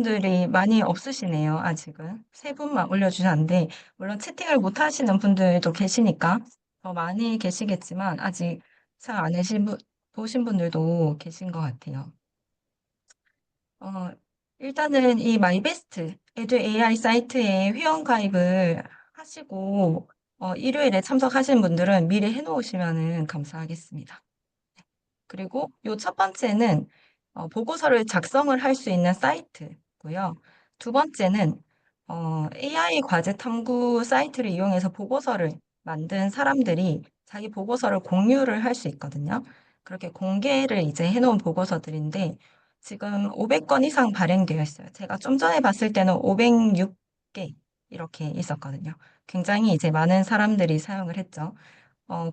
분들이 많이 없으시네요, 아직은. 세 분만 올려주셨는데, 물론 채팅을 못 하시는 분들도 계시니까 더 많이 계시겠지만, 아직 잘 안 보신 분들도 계신 것 같아요. 어, 일단은 이 마이베스트 에듀 AI 사이트에 회원 가입을 하시고, 일요일에 참석하신 분들은 미리 해놓으시면 감사하겠습니다. 그리고 요 첫 번째는 보고서를 작성을 할 수 있는 사이트고요. 두 번째는 AI 과제 탐구 사이트를 이용해서 보고서를 만든 사람들이 자기 보고서를 공유를 할 수 있거든요. 그렇게 공개를 이제 해놓은 보고서들인데 지금 500건 이상 발행되어 있어요. 제가 좀 전에 봤을 때는 506개 이렇게 있었거든요. 굉장히 이제 많은 사람들이 사용을 했죠.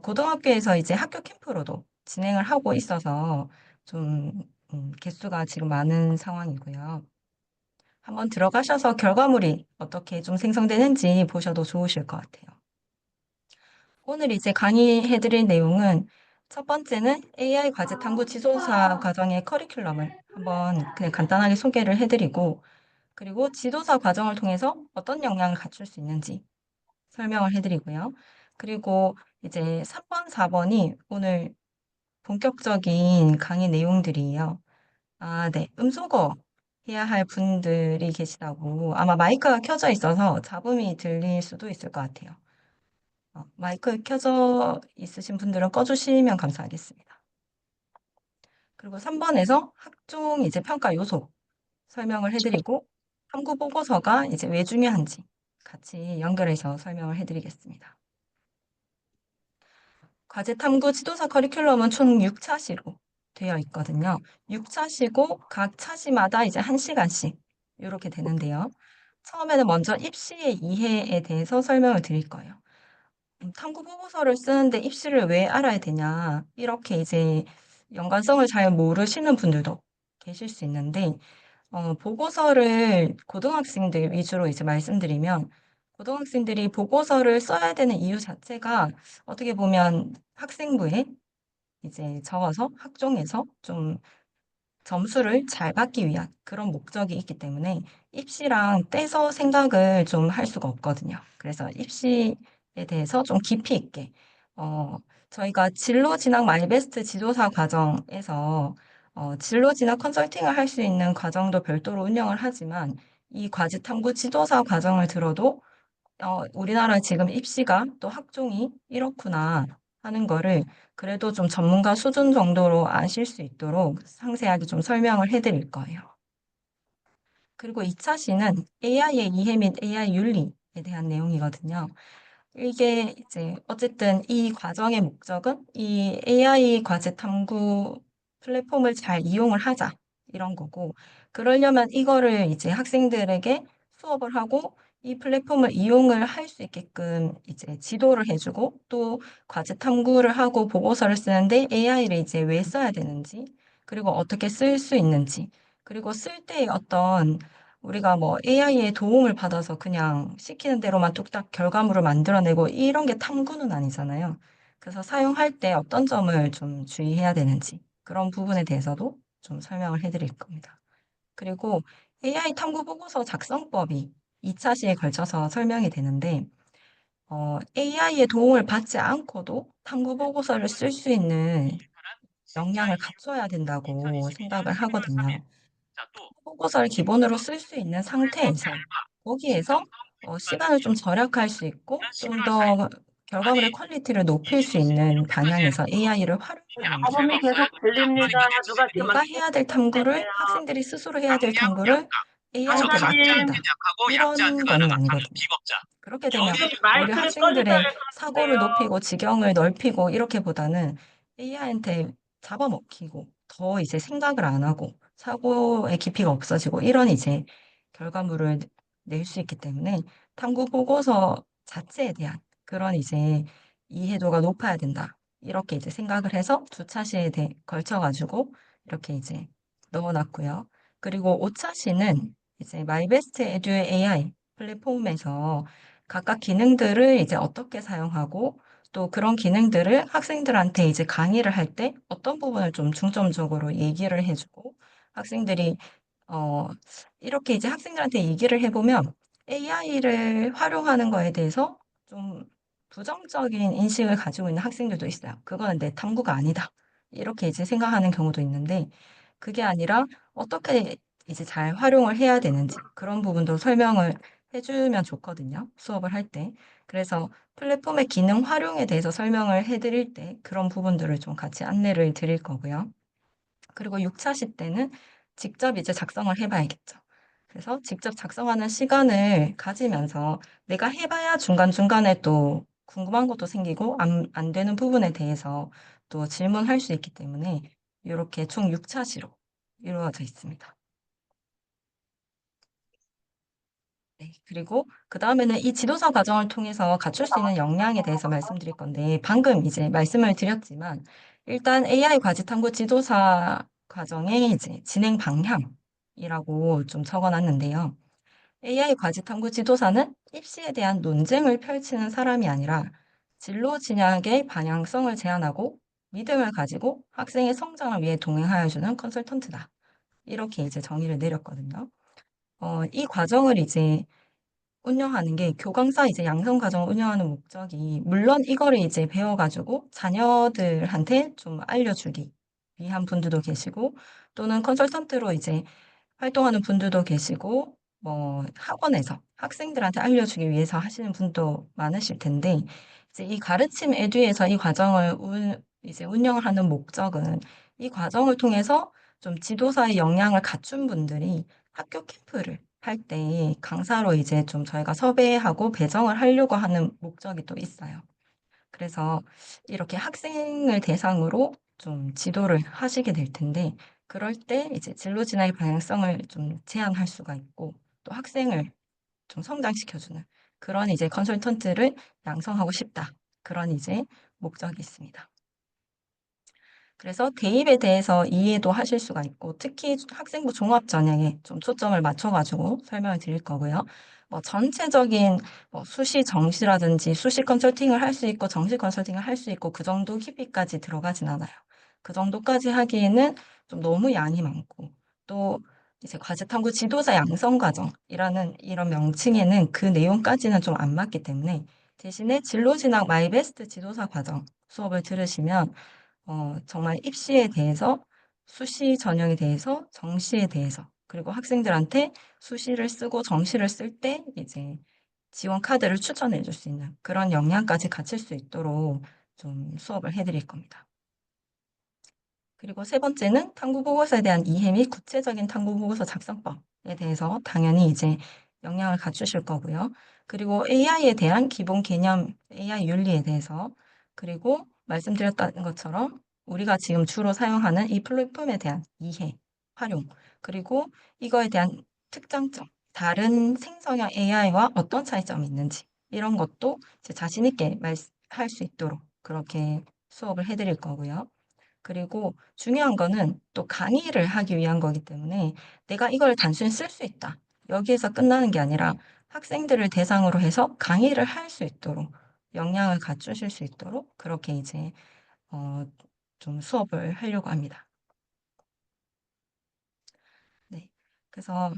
고등학교에서 이제 학교 캠프로도 진행을 하고 있어서 좀 개수가 지금 많은 상황이고요. 한번 들어가셔서 결과물이 어떻게 좀 생성되는지 보셔도 좋으실 것 같아요. 오늘 이제 강의해드릴 내용은 첫 번째는 AI 과제 탐구 지도사 과정의 커리큘럼을 한번 그냥 간단하게 소개를 해드리고, 그리고 지도사 과정을 통해서 어떤 역량을 갖출 수 있는지 설명을 해드리고요. 그리고 이제 3번, 4번이 오늘 본격적인 강의 내용들이에요. 아, 네. 음소거 해야 할 분들이 계시다고. 아마 마이크가 켜져 있어서 잡음이 들릴 수도 있을 것 같아요. 마이크 켜져 있으신 분들은 꺼주시면 감사하겠습니다. 그리고 3번에서 학종 이제 평가 요소 설명을 해드리고, 탐구 보고서가 이제 왜 중요한지 같이 연결해서 설명을 해드리겠습니다. 과제 탐구 지도사 커리큘럼은 총 6차시로 되어 있거든요. 6차시고 각 차시마다 이제 1시간씩 이렇게 되는데요. 처음에는 먼저 입시의 이해에 대해서 설명을 드릴 거예요. 탐구 보고서를 쓰는데 입시를 왜 알아야 되냐. 이렇게 이제 연관성을 잘 모르시는 분들도 계실 수 있는데, 보고서를 고등학생들 위주로 이제 말씀드리면, 고등학생들이 보고서를 써야 되는 이유 자체가 어떻게 보면 학생부에 이제 적어서 학종에서 좀 점수를 잘 받기 위한 그런 목적이 있기 때문에 입시랑 떼서 생각을 좀 할 수가 없거든요. 그래서 입시에 대해서 좀 깊이 있게, 어, 저희가 진로 진학 마이베스트 지도사 과정에서 진로 진학 컨설팅을 할 수 있는 과정도 별도로 운영을 하지만 이 과제 탐구 지도사 과정을 들어도 우리나라 지금 입시가 또 학종이 이렇구나 하는 거를 그래도 좀 전문가 수준 정도로 아실 수 있도록 상세하게 좀 설명을 해드릴 거예요. 그리고 2차 시는 AI의 이해 및 AI 윤리에 대한 내용이거든요. 이게 이제 어쨌든 이 과정의 목적은 이 AI 과제 탐구 플랫폼을 잘 이용을 하자 이런 거고, 그러려면 이거를 이제 학생들에게 수업을 하고 이 플랫폼을 이용을 할 수 있게끔 이제 지도를 해주고, 또 과제 탐구를 하고 보고서를 쓰는데 AI를 이제 왜 써야 되는지, 그리고 어떻게 쓸 수 있는지, 그리고 쓸 때 어떤 우리가 뭐 AI의 도움을 받아서 그냥 시키는 대로만 뚝딱 결과물을 만들어내고 이런 게 탐구는 아니잖아요. 그래서 사용할 때 어떤 점을 좀 주의해야 되는지 그런 부분에 대해서도 좀 설명을 해드릴 겁니다. 그리고 AI 탐구 보고서 작성법이 2차 시에 걸쳐서 설명이 되는데, AI의 도움을 받지 않고도 탐구 보고서를 쓸 수 있는 역량을 갖춰야 된다고 생각을 하거든요. 보고서를 기본으로 쓸 수 있는 상태에서 거기에서 시간을 좀 절약할 수 있고 좀 더 결과물의 퀄리티를 높일 수 있는 방향에서 AI를 활용하는 게 잡음이 계속 들립니다. 누가 좀 내가 해야 될 탐구를 해주세요. 학생들이 스스로 해야 될 탐구를 AI한테 강사님, 맡긴다. 이런 거는 아니거든요. 그렇게 되면 혹시 오히려 마이크를 꺼주셔야 학생들의 될 것 사고를 같은데요. 높이고 지경을 넓히고 이렇게보다는 AI한테 잡아먹히고 더 이제 생각을 안 하고 사고의 깊이가 없어지고 이런 이제 결과물을 낼 수 있기 때문에 탐구 보고서 자체에 대한 그런 이제 이해도가 높아야 된다. 이렇게 이제 생각을 해서 두 차시에 걸쳐가지고 이렇게 이제 넣어놨고요. 그리고 5차시는 이제 마이베스트 에듀 AI 플랫폼에서 각각 기능들을 이제 어떻게 사용하고 또 그런 기능들을 학생들한테 이제 강의를 할 때 어떤 부분을 좀 중점적으로 얘기를 해주고 학생들이 어, 이렇게 이제 학생들한테 얘기를 해보면 AI를 활용하는 거에 대해서 좀 부정적인 인식을 가지고 있는 학생들도 있어요. 그거는 내 탐구가 아니다. 이렇게 이제 생각하는 경우도 있는데 그게 아니라 어떻게 이제 잘 활용을 해야 되는지 그런 부분도 설명을 해주면 좋거든요. 수업을 할 때. 그래서 플랫폼의 기능 활용에 대해서 설명을 해드릴 때 그런 부분들을 좀 같이 안내를 드릴 거고요. 그리고 6차시 때는 직접 이제 작성을 해봐야겠죠. 그래서 직접 작성하는 시간을 가지면서 내가 해봐야 중간중간에 또 궁금한 것도 생기고 안 되는 부분에 대해서 또 질문할 수 있기 때문에 이렇게 총 6차시로 이루어져 있습니다. 네, 그리고 그 다음에는 이 지도사 과정을 통해서 갖출 수 있는 역량에 대해서 말씀드릴 건데, 방금 이제 말씀을 드렸지만, 일단 AI 과제 탐구 지도사 과정의 이제 진행 방향이라고 좀 적어놨는데요. AI 과제 탐구 지도사는 입시에 대한 논쟁을 펼치는 사람이 아니라 진로 진학의 방향성을 제안하고 믿음을 가지고 학생의 성장을 위해 동행하여주는 컨설턴트다. 이렇게 이제 정의를 내렸거든요. 이 과정을 이제 운영하는 게 교강사 이제 양성 과정을 운영하는 목적이 물론 이거를 이제 배워가지고 자녀들한테 좀 알려주기 위한 분들도 계시고 또는 컨설턴트로 이제 활동하는 분들도 계시고 뭐 학원에서 학생들한테 알려주기 위해서 하시는 분도 많으실 텐데 이제 이 가르침 에듀에서 이 과정을 이제 운영을 하는 목적은 이 과정을 통해서 좀 지도사의 역량을 갖춘 분들이 학교 캠프를 할 때 강사로 이제 좀 저희가 섭외하고 배정을 하려고 하는 목적이 또 있어요. 그래서 이렇게 학생을 대상으로 좀 지도를 하시게 될 텐데, 그럴 때 이제 진로 진학의 방향성을 좀 제안할 수가 있고, 또 학생을 좀 성장시켜주는 그런 이제 컨설턴트를 양성하고 싶다. 그런 이제 목적이 있습니다. 그래서 대입에 대해서 이해도 하실 수가 있고, 특히 학생부 종합 전형에 좀 초점을 맞춰가지고 설명을 드릴 거고요. 뭐 전체적인 뭐 수시 정시라든지 수시 컨설팅을 할 수 있고 정시 컨설팅을 할 수 있고 그 정도 깊이까지 들어가진 않아요. 그 정도까지 하기에는 좀 너무 양이 많고 또 이제 과제 탐구 지도자 양성 과정이라는 이런 명칭에는 그 내용까지는 좀 안 맞기 때문에 대신에 진로 진학 마이 베스트 지도사 과정 수업을 들으시면 정말 입시에 대해서, 수시 전형에 대해서, 정시에 대해서, 그리고 학생들한테 수시를 쓰고 정시를 쓸 때 이제 지원 카드를 추천해 줄 수 있는 그런 역량까지 갖출 수 있도록 좀 수업을 해드릴 겁니다. 그리고 세 번째는 탐구 보고서에 대한 이해 및 구체적인 탐구 보고서 작성법에 대해서 당연히 이제 역량을 갖추실 거고요. 그리고 AI에 대한 기본 개념, AI 윤리에 대해서, 그리고 말씀드렸던 것처럼 우리가 지금 주로 사용하는 이 플랫폼에 대한 이해, 활용, 그리고 이거에 대한 특장점, 다른 생성형 AI와 어떤 차이점이 있는지, 이런 것도 제 자신 있게 할 수 있도록 그렇게 수업을 해드릴 거고요. 그리고 중요한 거는 또 강의를 하기 위한 거기 때문에 내가 이걸 단순히 쓸 수 있다. 여기에서 끝나는 게 아니라 학생들을 대상으로 해서 강의를 할 수 있도록 역량을 갖추실 수 있도록 그렇게 이제 어, 좀 수업을 하려고 합니다. 네. 그래서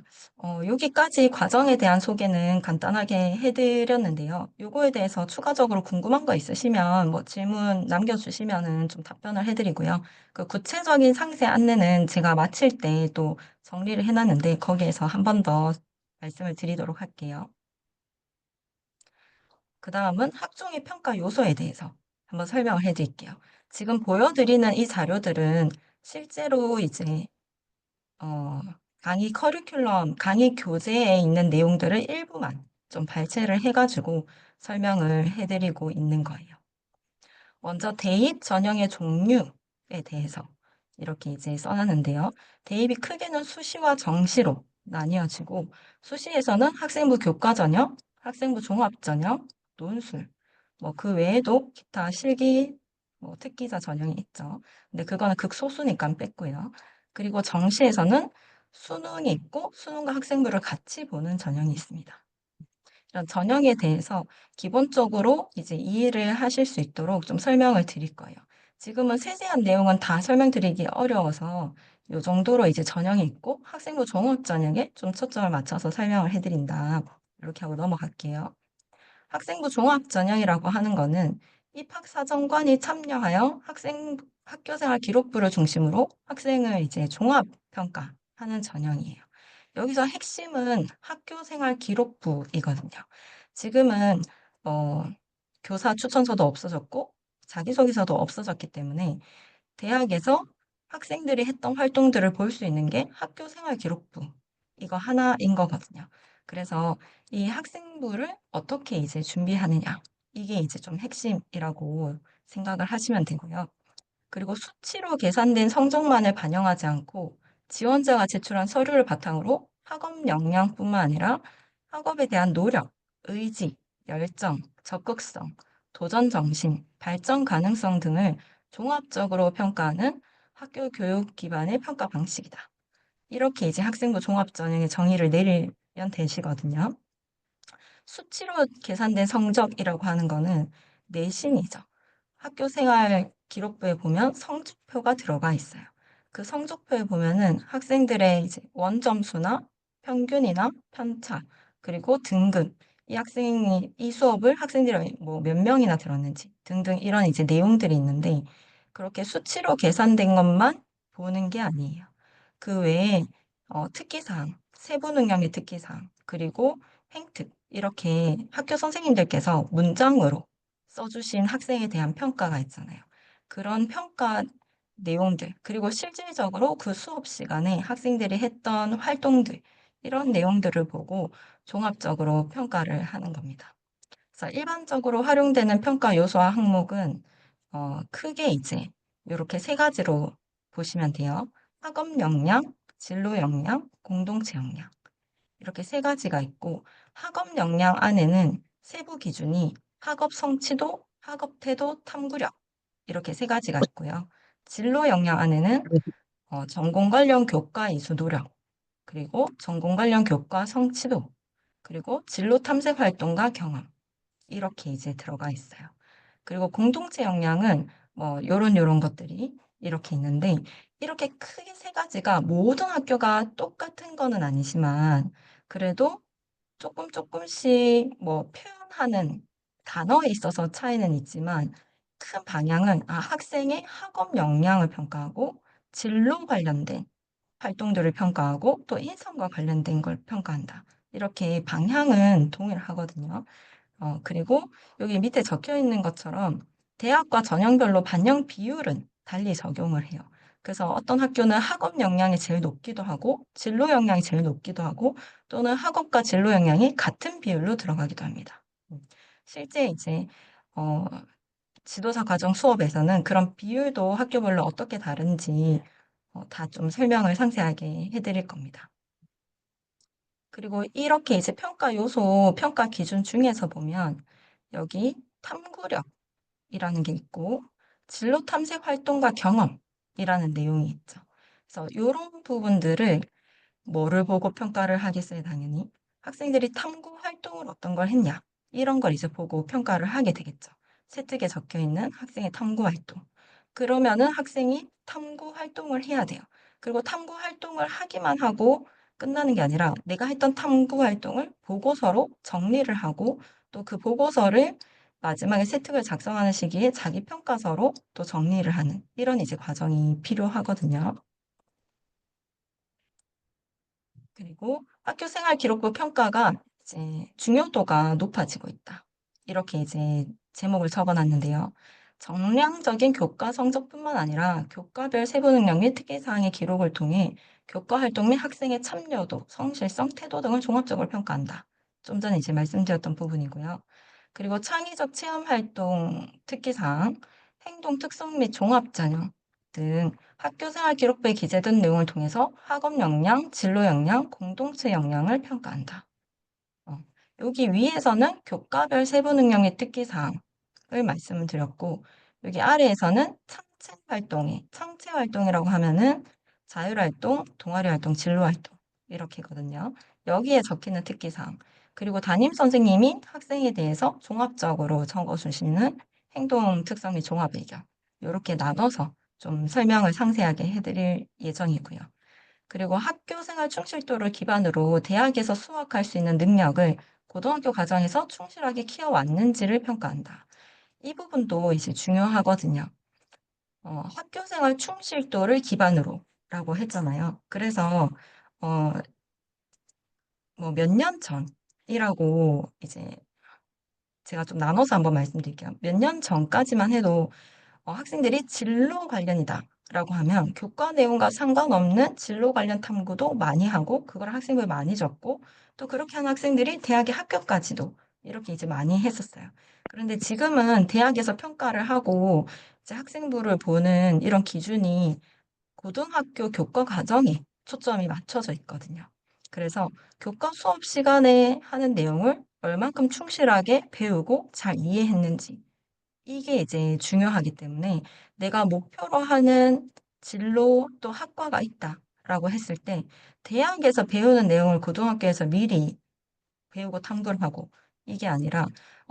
여기까지 과정에 대한 소개는 간단하게 해드렸는데요. 요거에 대해서 추가적으로 궁금한 거 있으시면 뭐 질문 남겨주시면은 좀 답변을 해드리고요. 그 구체적인 상세 안내는 제가 마칠 때 또 정리를 해놨는데 거기에서 한 번 더 말씀을 드리도록 할게요. 그 다음은 학종의 평가 요소에 대해서 한번 설명을 해드릴게요. 지금 보여드리는 이 자료들은 실제로 이제 어, 강의 커리큘럼, 강의 교재에 있는 내용들을 일부만 좀 발췌를 해가지고 설명을 해드리고 있는 거예요. 먼저 대입 전형의 종류에 대해서 이렇게 이제 써놨는데요. 대입이 크게는 수시와 정시로 나뉘어지고 수시에서는 학생부 교과 전형, 학생부 종합 전형, 논술, 뭐 그 외에도 기타 실기, 뭐 특기자 전형이 있죠. 근데 그거는 극소수니까 뺐고요. 그리고 정시에서는 수능이 있고 수능과 학생부를 같이 보는 전형이 있습니다. 이런 전형에 대해서 기본적으로 이제 이해를 하실 수 있도록 좀 설명을 드릴 거예요. 지금은 세세한 내용은 다 설명드리기 어려워서 요 정도로 이제 전형이 있고 학생부 종합 전형에 좀 초점을 맞춰서 설명을 해드린다. 이렇게 하고 넘어갈게요. 학생부 종합 전형이라고 하는 거는 입학사정관이 참여하여 학교생활 기록부를 중심으로 학생을 이제 종합 평가하는 전형이에요. 여기서 핵심은 학교생활 기록부이거든요. 지금은 어, 교사 추천서도 없어졌고 자기소개서도 없어졌기 때문에 대학에서 학생들이 했던 활동들을 볼 수 있는 게 학교생활 기록부 이거 하나인 거거든요. 그래서 이 학생부를 어떻게 이제 준비하느냐 이게 이제 좀 핵심이라고 생각을 하시면 되고요. 그리고 수치로 계산된 성적만을 반영하지 않고 지원자가 제출한 서류를 바탕으로 학업 역량뿐만 아니라 학업에 대한 노력, 의지, 열정, 적극성, 도전 정신, 발전 가능성 등을 종합적으로 평가하는 학교 교육 기반의 평가 방식이다. 이렇게 이제 학생부 종합전형의 정의를 내리면 되시거든요. 수치로 계산된 성적이라고 하는 거는 내신이죠. 학교 생활 기록부에 보면 성적표가 들어가 있어요. 그 성적표에 보면은 학생들의 이제 원점수나 평균이나 편차, 그리고 등급, 이 학생이 이 수업을 학생들이 뭐 몇 명이나 들었는지 등등 이런 이제 내용들이 있는데 그렇게 수치로 계산된 것만 보는 게 아니에요. 그 외에 특기사항, 세부 능력의 특기사항, 그리고 행특 이렇게 학교 선생님들께서 문장으로 써주신 학생에 대한 평가가 있잖아요. 그런 평가 내용들, 그리고 실질적으로 그 수업 시간에 학생들이 했던 활동들, 이런 내용들을 보고 종합적으로 평가를 하는 겁니다. 그래서 일반적으로 활용되는 평가 요소와 항목은 크게 이제 이렇게 세 가지로 보시면 돼요. 학업 역량, 진로 역량, 공동체 역량. 이렇게 세 가지가 있고 학업 역량 안에는 세부 기준이 학업 성취도, 학업 태도, 탐구력 이렇게 세 가지가 있고요. 진로 역량 안에는 전공 관련 교과 이수 노력, 그리고 전공 관련 교과 성취도, 그리고 진로 탐색 활동과 경험 이렇게 이제 들어가 있어요. 그리고 공동체 역량은 뭐 요런 것들이 이렇게 있는데 이렇게 크게 세 가지가 모든 학교가 똑같은 거는 아니지만 그래도 조금씩 뭐 표현하는 단어에 있어서 차이는 있지만 큰 방향은 학생의 학업 역량을 평가하고 진로 관련된 활동들을 평가하고 또 인성과 관련된 걸 평가한다. 이렇게 방향은 동일하거든요. 그리고 여기 밑에 적혀 있는 것처럼 대학과 전형별로 반영 비율은 달리 적용을 해요. 그래서 어떤 학교는 학업 역량이 제일 높기도 하고 진로 역량이 제일 높기도 하고 또는 학업과 진로 역량이 같은 비율로 들어가기도 합니다. 실제 이제 어, 지도사 과정 수업에서는 그런 비율도 학교별로 어떻게 다른지 다 좀 설명을 상세하게 해드릴 겁니다. 그리고 이렇게 이제 평가 요소, 평가 기준 중에서 보면 여기 탐구력이라는 게 있고 진로 탐색 활동과 경험이라는 내용이 있죠. 그래서 이런 부분들을 뭐를 보고 평가를 하겠어요, 당연히. 학생들이 탐구 활동을 어떤 걸 했냐, 이런 걸 이제 보고 평가를 하게 되겠죠. 세특에 적혀 있는 학생의 탐구 활동. 그러면은 학생이 탐구 활동을 해야 돼요. 그리고 탐구 활동을 하기만 하고 끝나는 게 아니라 내가 했던 탐구 활동을 보고서로 정리를 하고 또 그 보고서를 마지막에 세특을 작성하는 시기에 자기 평가서로 또 정리를 하는 이런 이제 과정이 필요하거든요. 그리고 학교 생활 기록부 평가가 이제 중요도가 높아지고 있다. 이렇게 이제 제목을 적어놨는데요. 정량적인 교과 성적뿐만 아니라 교과별 세부 능력 및 특기사항의 기록을 통해 교과 활동 및 학생의 참여도, 성실성, 태도 등을 종합적으로 평가한다. 좀 전에 이제 말씀드렸던 부분이고요. 그리고 창의적 체험 활동 특기사항, 행동 특성 및 종합 전형 등 학교 생활 기록부에 기재된 내용을 통해서 학업 역량, 진로 역량, 공동체 역량을 평가한다. 어, 여기 위에서는 교과별 세부 능력의 특기사항을 말씀을 드렸고, 여기 아래에서는 창체 활동이, 창체 활동이라고 하면은 자율활동, 동아리활동, 진로활동 이렇게거든요. 여기에 적히는 특기사항. 그리고 담임 선생님이 학생에 대해서 종합적으로 적어주시는 행동 특성 및 종합 의견. 이렇게 나눠서 좀 설명을 상세하게 해드릴 예정이고요. 그리고 학교 생활 충실도를 기반으로 대학에서 수학할 수 있는 능력을 고등학교 과정에서 충실하게 키워왔는지를 평가한다. 이 부분도 이제 중요하거든요. 학교 생활 충실도를 기반으로라고 했잖아요. 그래서 어, 뭐 몇 년 전이라고 이제 제가 좀 나눠서 한번 말씀드릴게요. 몇 년 전까지만 해도 학생들이 진로 관련이다라고 하면 교과 내용과 상관없는 진로 관련 탐구도 많이 하고 그걸 학생부에 많이 적고 또 그렇게 하는 학생들이 대학의 합격까지도 이렇게 이제 많이 했었어요. 그런데 지금은 대학에서 평가를 하고 이제 학생부를 보는 이런 기준이 고등학교 교과 과정에 초점이 맞춰져 있거든요. 그래서 교과 수업 시간에 하는 내용을 얼만큼 충실하게 배우고 잘 이해했는지 이게 이제 중요하기 때문에 내가 목표로 하는 진로 또 학과가 있다라고 했을 때 대학에서 배우는 내용을 고등학교에서 미리 배우고 탐구를 하고 이게 아니라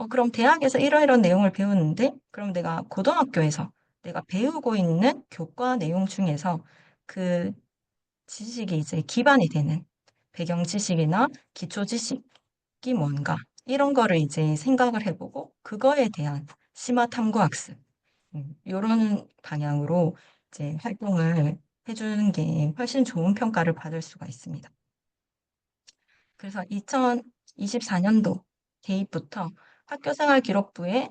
그럼 대학에서 이러이러한 내용을 배우는데 그럼 내가 고등학교에서 내가 배우고 있는 교과 내용 중에서 그 지식이 이제 기반이 되는 배경 지식이나 기초 지식이 뭔가 이런 거를 이제 생각을 해보고 그거에 대한 심화 탐구 학습 요런 방향으로 이제 활동을 해주는 게 훨씬 좋은 평가를 받을 수가 있습니다. 그래서 2024년도 대입부터 학교생활 기록부에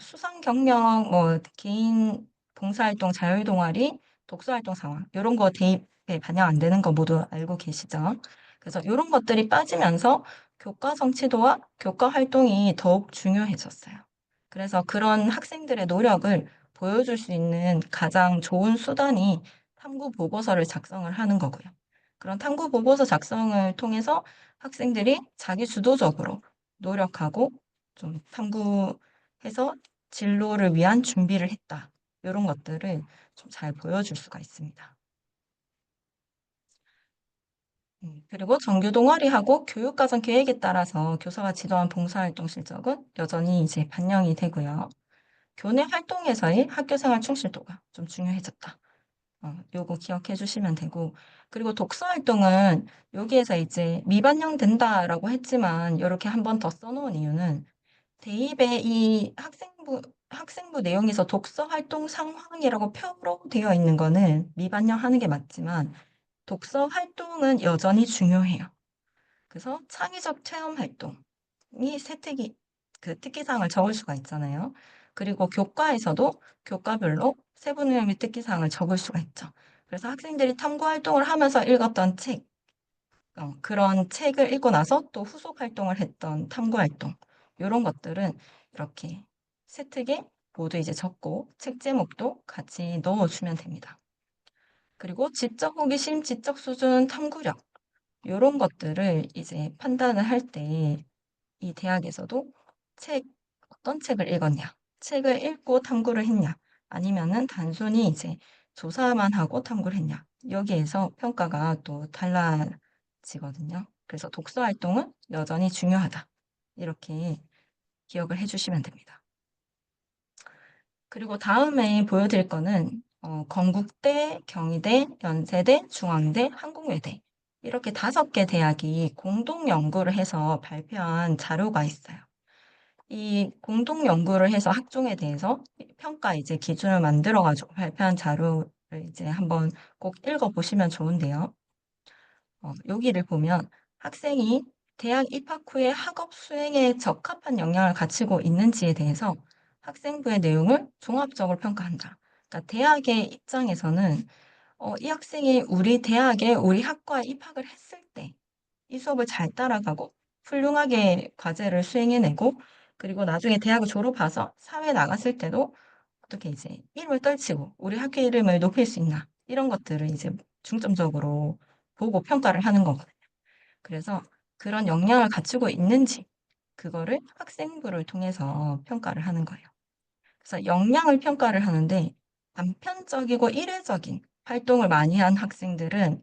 수상 경력, 뭐 개인 봉사활동, 자율동아리, 독서활동 상황 이런 거 대입에 반영 안 되는 거 모두 알고 계시죠? 그래서 이런 것들이 빠지면서 교과 성취도와 교과 활동이 더욱 중요해졌어요. 그래서 그런 학생들의 노력을 보여줄 수 있는 가장 좋은 수단이 탐구 보고서를 작성을 하는 거고요. 그런 탐구 보고서 작성을 통해서 학생들이 자기 주도적으로 노력하고 좀 탐구해서 진로를 위한 준비를 했다. 이런 것들을 좀 잘 보여줄 수가 있습니다. 그리고 정규 동아리하고 교육과정 계획에 따라서 교사가 지도한 봉사활동 실적은 여전히 이제 반영이 되고요. 교내 활동에서의 학교생활 충실도가 좀 중요해졌다. 요거 기억해 주시면 되고, 그리고 독서 활동은 여기에서 이제 미반영 된다라고 했지만, 이렇게 한 번 더 써놓은 이유는 대입에 이 학생부 내용에서 독서 활동 상황이라고 표로 되어 있는 거는 미반영하는 게 맞지만, 독서 활동은 여전히 중요해요. 그래서 창의적 체험 활동이 그 특기사항을 적을 수가 있잖아요. 그리고 교과에서도 교과별로 세부능력 및 특기사항을 적을 수가 있죠. 그래서 학생들이 탐구 활동을 하면서 읽었던 책, 그런 책을 읽고 나서 또 후속 활동을 했던 탐구 활동, 이런 것들은 이렇게 세특에 모두 이제 적고 책 제목도 같이 넣어주면 됩니다. 그리고 지적 호기심, 지적 수준, 탐구력, 이런 것들을 이제 판단을 할 때 이 대학에서도 책, 어떤 책을 읽었냐, 책을 읽고 탐구를 했냐, 아니면은 단순히 이제 조사만 하고 탐구를 했냐, 여기에서 평가가 또 달라지거든요. 그래서 독서 활동은 여전히 중요하다. 이렇게 기억을 해주시면 됩니다. 그리고 다음에 보여드릴 거는 건국대, 경희대, 연세대, 중앙대, 한국외대 이렇게 5개 대학이 공동 연구를 해서 발표한 자료가 있어요. 이 공동 연구를 해서 학종에 대해서 평가 이제 기준을 만들어 가지고 발표한 자료를 이제 한번 꼭 읽어 보시면 좋은데요. 여기를 보면 학생이 대학 입학 후에 학업 수행에 적합한 역량을 갖추고 있는지에 대해서 학생부의 내용을 종합적으로 평가한다. 그러니까 대학의 입장에서는 이 학생이 우리 대학에 우리 학과에 입학을 했을 때 이 수업을 잘 따라가고 훌륭하게 과제를 수행해내고 그리고 나중에 대학을 졸업해서 사회에 나갔을 때도 어떻게 이제 이름을 떨치고 우리 학교 이름을 높일 수 있나 이런 것들을 이제 중점적으로 보고 평가를 하는 거거든요. 그래서 그런 역량을 갖추고 있는지 그거를 학생부를 통해서 평가를 하는 거예요. 그래서 역량을 평가를 하는데 단편적이고 이례적인 활동을 많이 한 학생들은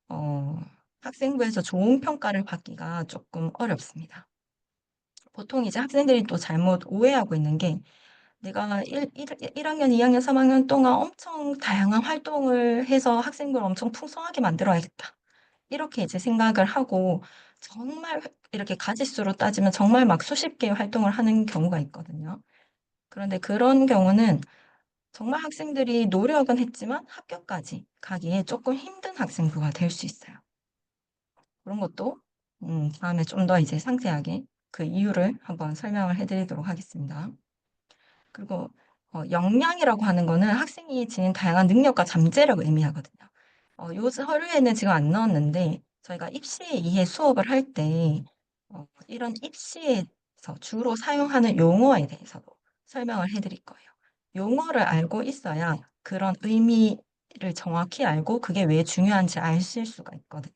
어, 학생부에서 좋은 평가를 받기가 조금 어렵습니다. 보통 이제 학생들이 또 잘못 오해하고 있는 게 내가 1학년, 2학년, 3학년 동안 엄청 다양한 활동을 해서 학생부를 엄청 풍성하게 만들어야겠다. 이렇게 이제 생각을 하고 정말 이렇게 가짓수로 따지면 정말 막 수십 개의 활동을 하는 경우가 있거든요. 그런데 그런 경우는 정말 학생들이 노력은 했지만 합격까지 가기에 조금 힘든 학생부가 될 수 있어요. 그런 것도 다음에 좀 더 이제 상세하게 그 이유를 한번 설명을 해드리도록 하겠습니다. 그리고 역량이라고 하는 거는 학생이 지닌 다양한 능력과 잠재력을 의미하거든요. 요 서류에는 지금 안 넣었는데 저희가 입시에 의해 수업을 할 때 이런 입시에서 주로 사용하는 용어에 대해서도 설명을 해드릴 거예요. 용어를 알고 있어야 그런 의미를 정확히 알고 그게 왜 중요한지 아실 수가 있거든요.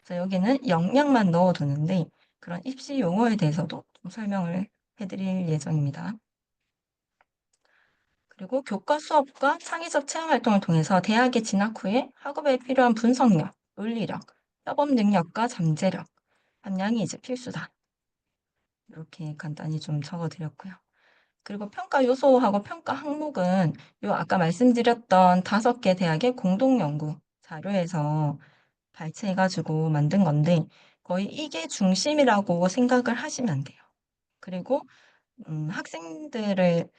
그래서 여기는 역량만 넣어두는데 그런 입시 용어에 대해서도 좀 설명을 해드릴 예정입니다. 그리고 교과 수업과 창의적 체험 활동을 통해서 대학에 진학 후에 학업에 필요한 분석력, 논리력, 협업 능력과 잠재력, 함량이 이제 필수다. 이렇게 간단히 좀 적어드렸고요. 그리고 평가 요소하고 평가 항목은 요 아까 말씀드렸던 5개 대학의 공동 연구 자료에서 발췌해가지고 만든 건데 거의 이게 중심이라고 생각을 하시면 돼요. 그리고 학생들을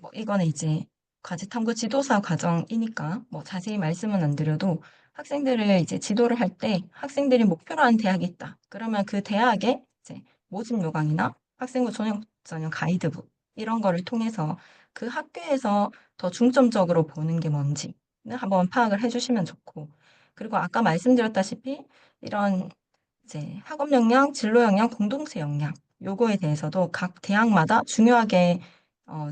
뭐 이거는 이제 과제탐구 지도사 과정이니까 뭐 자세히 말씀은 안 드려도 학생들을 이제 지도를 할 때 학생들이 목표로 하는 대학이 있다. 그러면 그 대학의 이제 모집 요강이나 학생부 전형 가이드북 이런 거를 통해서 그 학교에서 더 중점적으로 보는 게 뭔지는 한번 파악을 해주시면 좋고 그리고 아까 말씀드렸다시피 이런 이제 학업 역량, 진로 역량, 공동체 역량 요거에 대해서도 각 대학마다 중요하게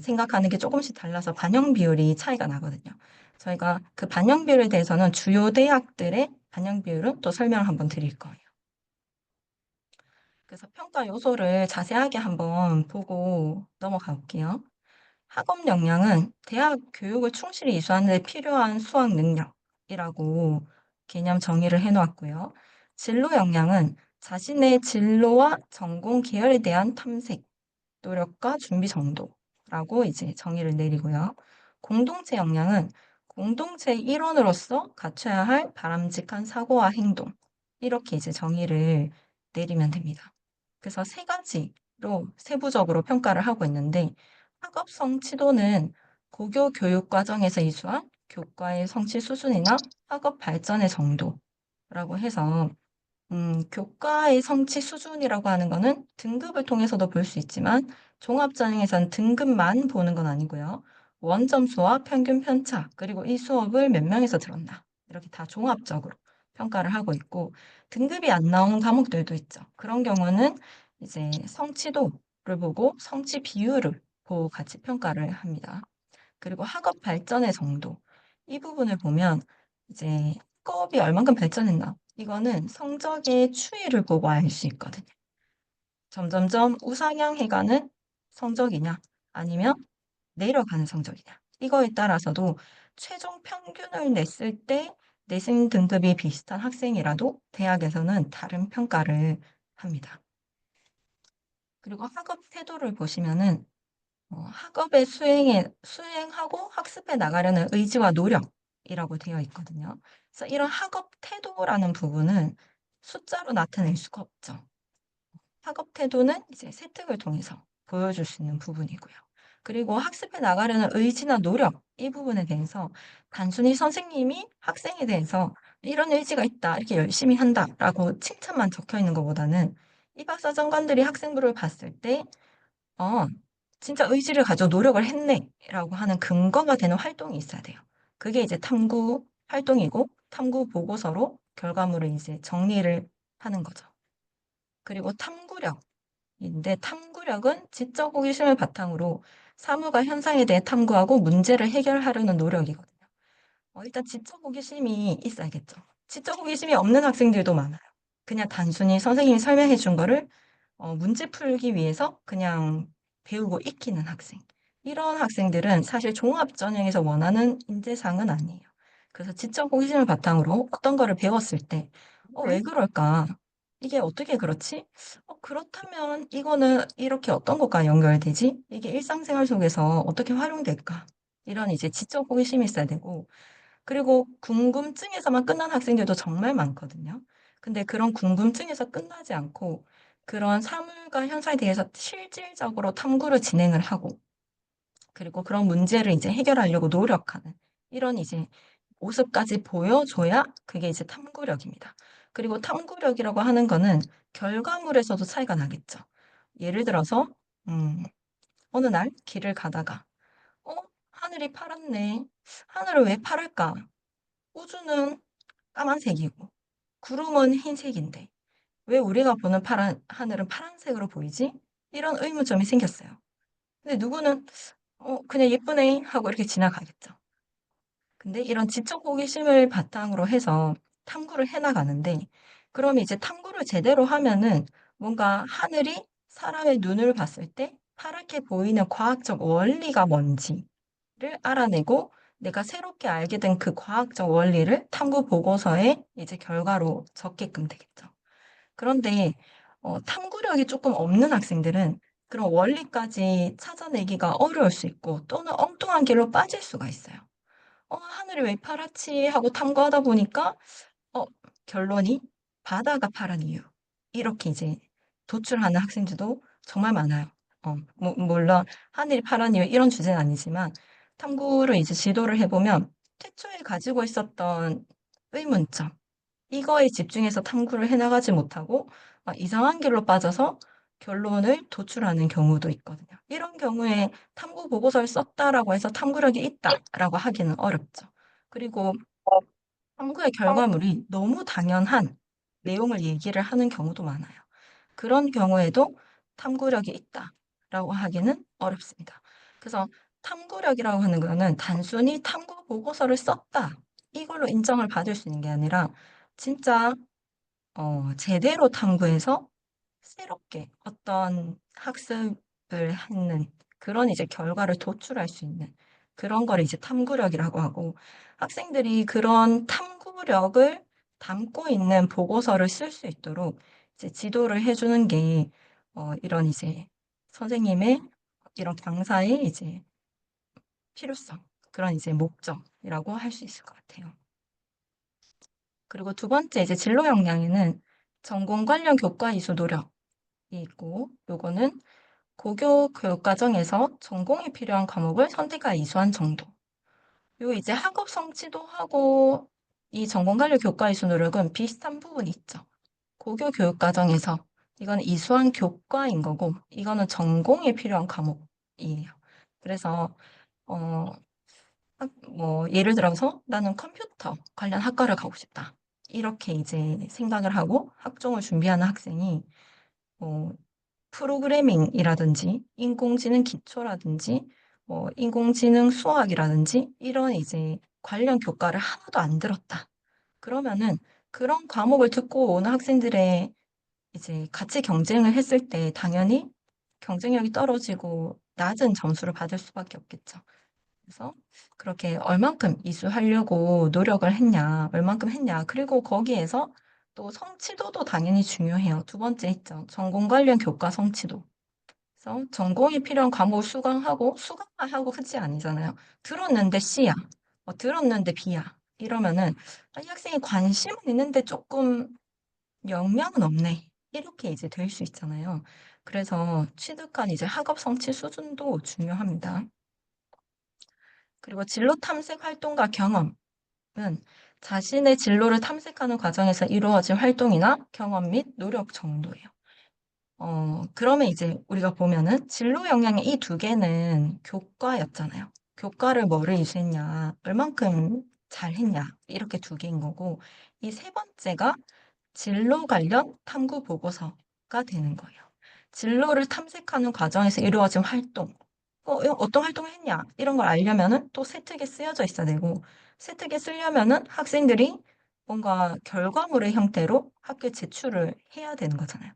생각하는 게 조금씩 달라서 반영 비율이 차이가 나거든요. 저희가 그 반영 비율에 대해서는 주요 대학들의 반영 비율은 또 설명을 한번 드릴 거예요. 그래서 평가 요소를 자세하게 한번 보고 넘어가 볼게요. 학업 역량은 대학 교육을 충실히 이수하는 데 필요한 수학 능력이라고 개념 정의를 해놓았고요. 진로 역량은 자신의 진로와 전공 계열에 대한 탐색, 노력과 준비 정도라고 이제 정의를 내리고요. 공동체 역량은 공동체의 일원으로서 갖춰야 할 바람직한 사고와 행동, 이렇게 이제 정의를 내리면 됩니다. 그래서 세 가지로 세부적으로 평가를 하고 있는데 학업 성취도는 고교 교육 과정에서 이수한 교과의 성취 수준이나 학업 발전의 정도라고 해서 교과의 성취 수준이라고 하는 거는 등급을 통해서도 볼 수 있지만 종합전형에서는 등급만 보는 건 아니고요. 원점수와 평균 편차, 그리고 이 수업을 몇 명에서 들었나 이렇게 다 종합적으로 평가를 하고 있고 등급이 안 나오는 과목들도 있죠. 그런 경우는 이제 성취도를 보고 성취 비율을 보고 같이 평가를 합니다. 그리고 학업 발전의 정도. 이 부분을 보면 이제 학업이 얼만큼 발전했나. 이거는 성적의 추이를 보고 알 수 있거든요. 점점점 우상향 해가는 성적이냐, 아니면 내려가는 성적이냐. 이거에 따라서도 최종 평균을 냈을 때 내신 등급이 비슷한 학생이라도 대학에서는 다른 평가를 합니다. 그리고 학업 태도를 보시면은 학업의 수행하고 학습해 나가려는 의지와 노력이라고 되어 있거든요. 그래서 이런 학업 태도라는 부분은 숫자로 나타낼 수가 없죠. 학업 태도는 이제 세특을 통해서 보여줄 수 있는 부분이고요. 그리고 학습해 나가려는 의지나 노력, 이 부분에 대해서 단순히 선생님이 학생에 대해서 이런 의지가 있다, 이렇게 열심히 한다라고 칭찬만 적혀 있는 것보다는 입학사정관들이 학생부를 봤을 때 어, 진짜 의지를 가지고 노력을 했네라고 하는 근거가 되는 활동이 있어야 돼요. 그게 이제 탐구 활동이고 탐구 보고서로 결과물을 이제 정리를 하는 거죠. 그리고 탐구력인데 탐구력은 지적 호기심을 바탕으로 사물과 현상에 대해 탐구하고 문제를 해결하려는 노력이거든요. 일단 지적 호기심이 있어야겠죠. 지적 호기심이 없는 학생들도 많아요. 그냥 단순히 선생님이 설명해 준 거를 문제 풀기 위해서 그냥 배우고 익히는 학생. 이런 학생들은 사실 종합전형에서 원하는 인재상은 아니에요. 그래서 지적 호기심을 바탕으로 어떤 거를 배웠을 때, 왜 네. 그럴까? 이게 어떻게 그렇지? 그렇다면 이거는 이렇게 어떤 것과 연결되지? 이게 일상생활 속에서 어떻게 활용될까? 이런 이제 지적 호기심이 있어야 되고, 그리고 궁금증에서만 끝난 학생들도 정말 많거든요. 근데 그런 궁금증에서 끝나지 않고 그런 사물과 현상에 대해서 실질적으로 탐구를 진행을 하고, 그리고 그런 문제를 이제 해결하려고 노력하는 이런 이제 모습까지 보여줘야 그게 이제 탐구력입니다. 그리고 탐구력이라고 하는 거는 결과물에서도 차이가 나겠죠. 예를 들어서 음, 어느 날 길을 가다가 어, 하늘이 파랗네. 하늘을 왜 파랄까? 우주는 까만색이고 구름은 흰색인데 왜 우리가 보는 파란 하늘은 파란색으로 보이지? 이런 의문점이 생겼어요. 근데 누구는 그냥 예쁘네 하고 이렇게 지나가겠죠. 근데 이런 지적 호기심을 바탕으로 해서 탐구를 해 나가는데 그러면 이제 탐구를 제대로 하면은 뭔가 하늘이 사람의 눈을 봤을 때 파랗게 보이는 과학적 원리가 뭔지를 알아내고 내가 새롭게 알게 된 그 과학적 원리를 탐구 보고서에 이제 결과로 적게끔 되겠죠. 그런데 탐구력이 조금 없는 학생들은 그런 원리까지 찾아내기가 어려울 수 있고 또는 엉뚱한 길로 빠질 수가 있어요. '하늘이 왜 파랗지?' 하고 탐구하다 보니까 어 결론이 '바다가 파란 이유.' 이렇게 이제 도출하는 학생들도 정말 많아요. 물론 하늘이 파란 이유 이런 주제는 아니지만 탐구를 이제 지도를 해 보면 태초에 가지고 있었던 의문점 이거에 집중해서 탐구를 해 나가지 못하고 이상한 길로 빠져서 결론을 도출하는 경우도 있거든요. 이런 경우에 "탐구 보고서를 썼다."라고 해서 "탐구력이 있다."라고 하기는 어렵죠. 그리고 탐구의 결과물이 너무 당연한 내용을 얘기를 하는 경우도 많아요. 그런 경우에도 "탐구력이 있다."라고 하기는 어렵습니다. 그래서 탐구력이라고 하는 거는 단순히 '탐구 보고서를 썼다.' 이걸로 인정을 받을 수 있는 게 아니라 진짜 제대로 탐구해서 새롭게 어떤 학습을 하는 그런 이제 결과를 도출할 수 있는 그런 거를 이제 탐구력이라고 하고 학생들이 그런 탐구력을 담고 있는 보고서를 쓸 수 있도록 이제 지도를 해 주는 게 이런 이제 선생님의 이런 강사의 이제 필요성 그런 이제 목적이라고 할 수 있을 것 같아요. 그리고 두 번째 이제 진로 역량에는 전공 관련 교과 이수 노력이 있고 요거는 고교 교육 과정에서 전공이 필요한 과목을 선택하여 이수한 정도. 요 이제 학업 성취도 하고 이 전공 관련 교과 이수 노력은 비슷한 부분이 있죠. 고교 교육 과정에서 이거는 이수한 교과인 거고 이거는 전공에 필요한 과목이에요. 그래서 어 뭐 예를 들어서 '나는 컴퓨터 관련 학과를 가고 싶다.' 이렇게 이제 생각을 하고 학종을 준비하는 학생이 뭐 프로그래밍이라든지 인공지능 기초라든지 뭐 인공지능 수학이라든지 이런 이제 관련 교과를 하나도 안 들었다. 그러면은 그런 과목을 듣고 오는 학생들의 이제 같이 경쟁을 했을 때 당연히 경쟁력이 떨어지고 낮은 점수를 받을 수밖에 없겠죠. 그래서 그렇게 얼만큼 이수하려고 노력을 했냐, 얼만큼 했냐, 그리고 거기에서 또 성취도도 당연히 중요해요. 두 번째 있죠. 전공 관련 교과 성취도. 그래서 전공이 필요한 과목을 수강하고 수강만 하고 끝이 아니잖아요. 들었는데 C야. 들었는데 B야. 이러면은 '아 이 학생이 관심은 있는데 조금 역량은 없네.' 이렇게 이제 될 수 있잖아요. 그래서 취득한 이제 학업 성취 수준도 중요합니다. 그리고 진로 탐색 활동과 경험은 자신의 진로를 탐색하는 과정에서 이루어진 활동이나 경험 및 노력 정도예요. 그러면 이제 우리가 보면은 진로 역량의 이 두 개는 교과였잖아요. 교과를 뭐를 이수했냐, 얼만큼 잘했냐 이렇게 두 개인 거고 이 세 번째가 진로 관련 탐구 보고서가 되는 거예요. 진로를 탐색하는 과정에서 이루어진 활동. 어떤 활동을 했냐 이런 걸 알려면은 또 세특에 쓰여져 있어야 되고 세특에 쓰려면은 학생들이 뭔가 결과물의 형태로 학교에 제출을 해야 되는 거잖아요.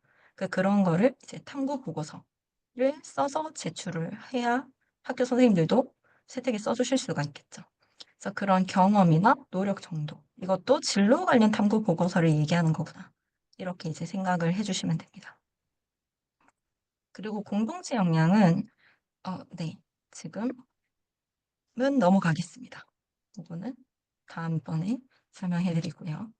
그런 거를 이제 탐구 보고서를 써서 제출을 해야 학교 선생님들도 세특에 써 주실 수가 있겠죠. 그래서 그런 경험이나 노력 정도 이것도 진로 관련 탐구 보고서를 얘기하는 거구나. 이렇게 이제 생각을 해주시면 됩니다. 그리고 공동체 역량은, 네, 지금은 넘어가겠습니다. 이거는 다음번에 설명해 드리고요.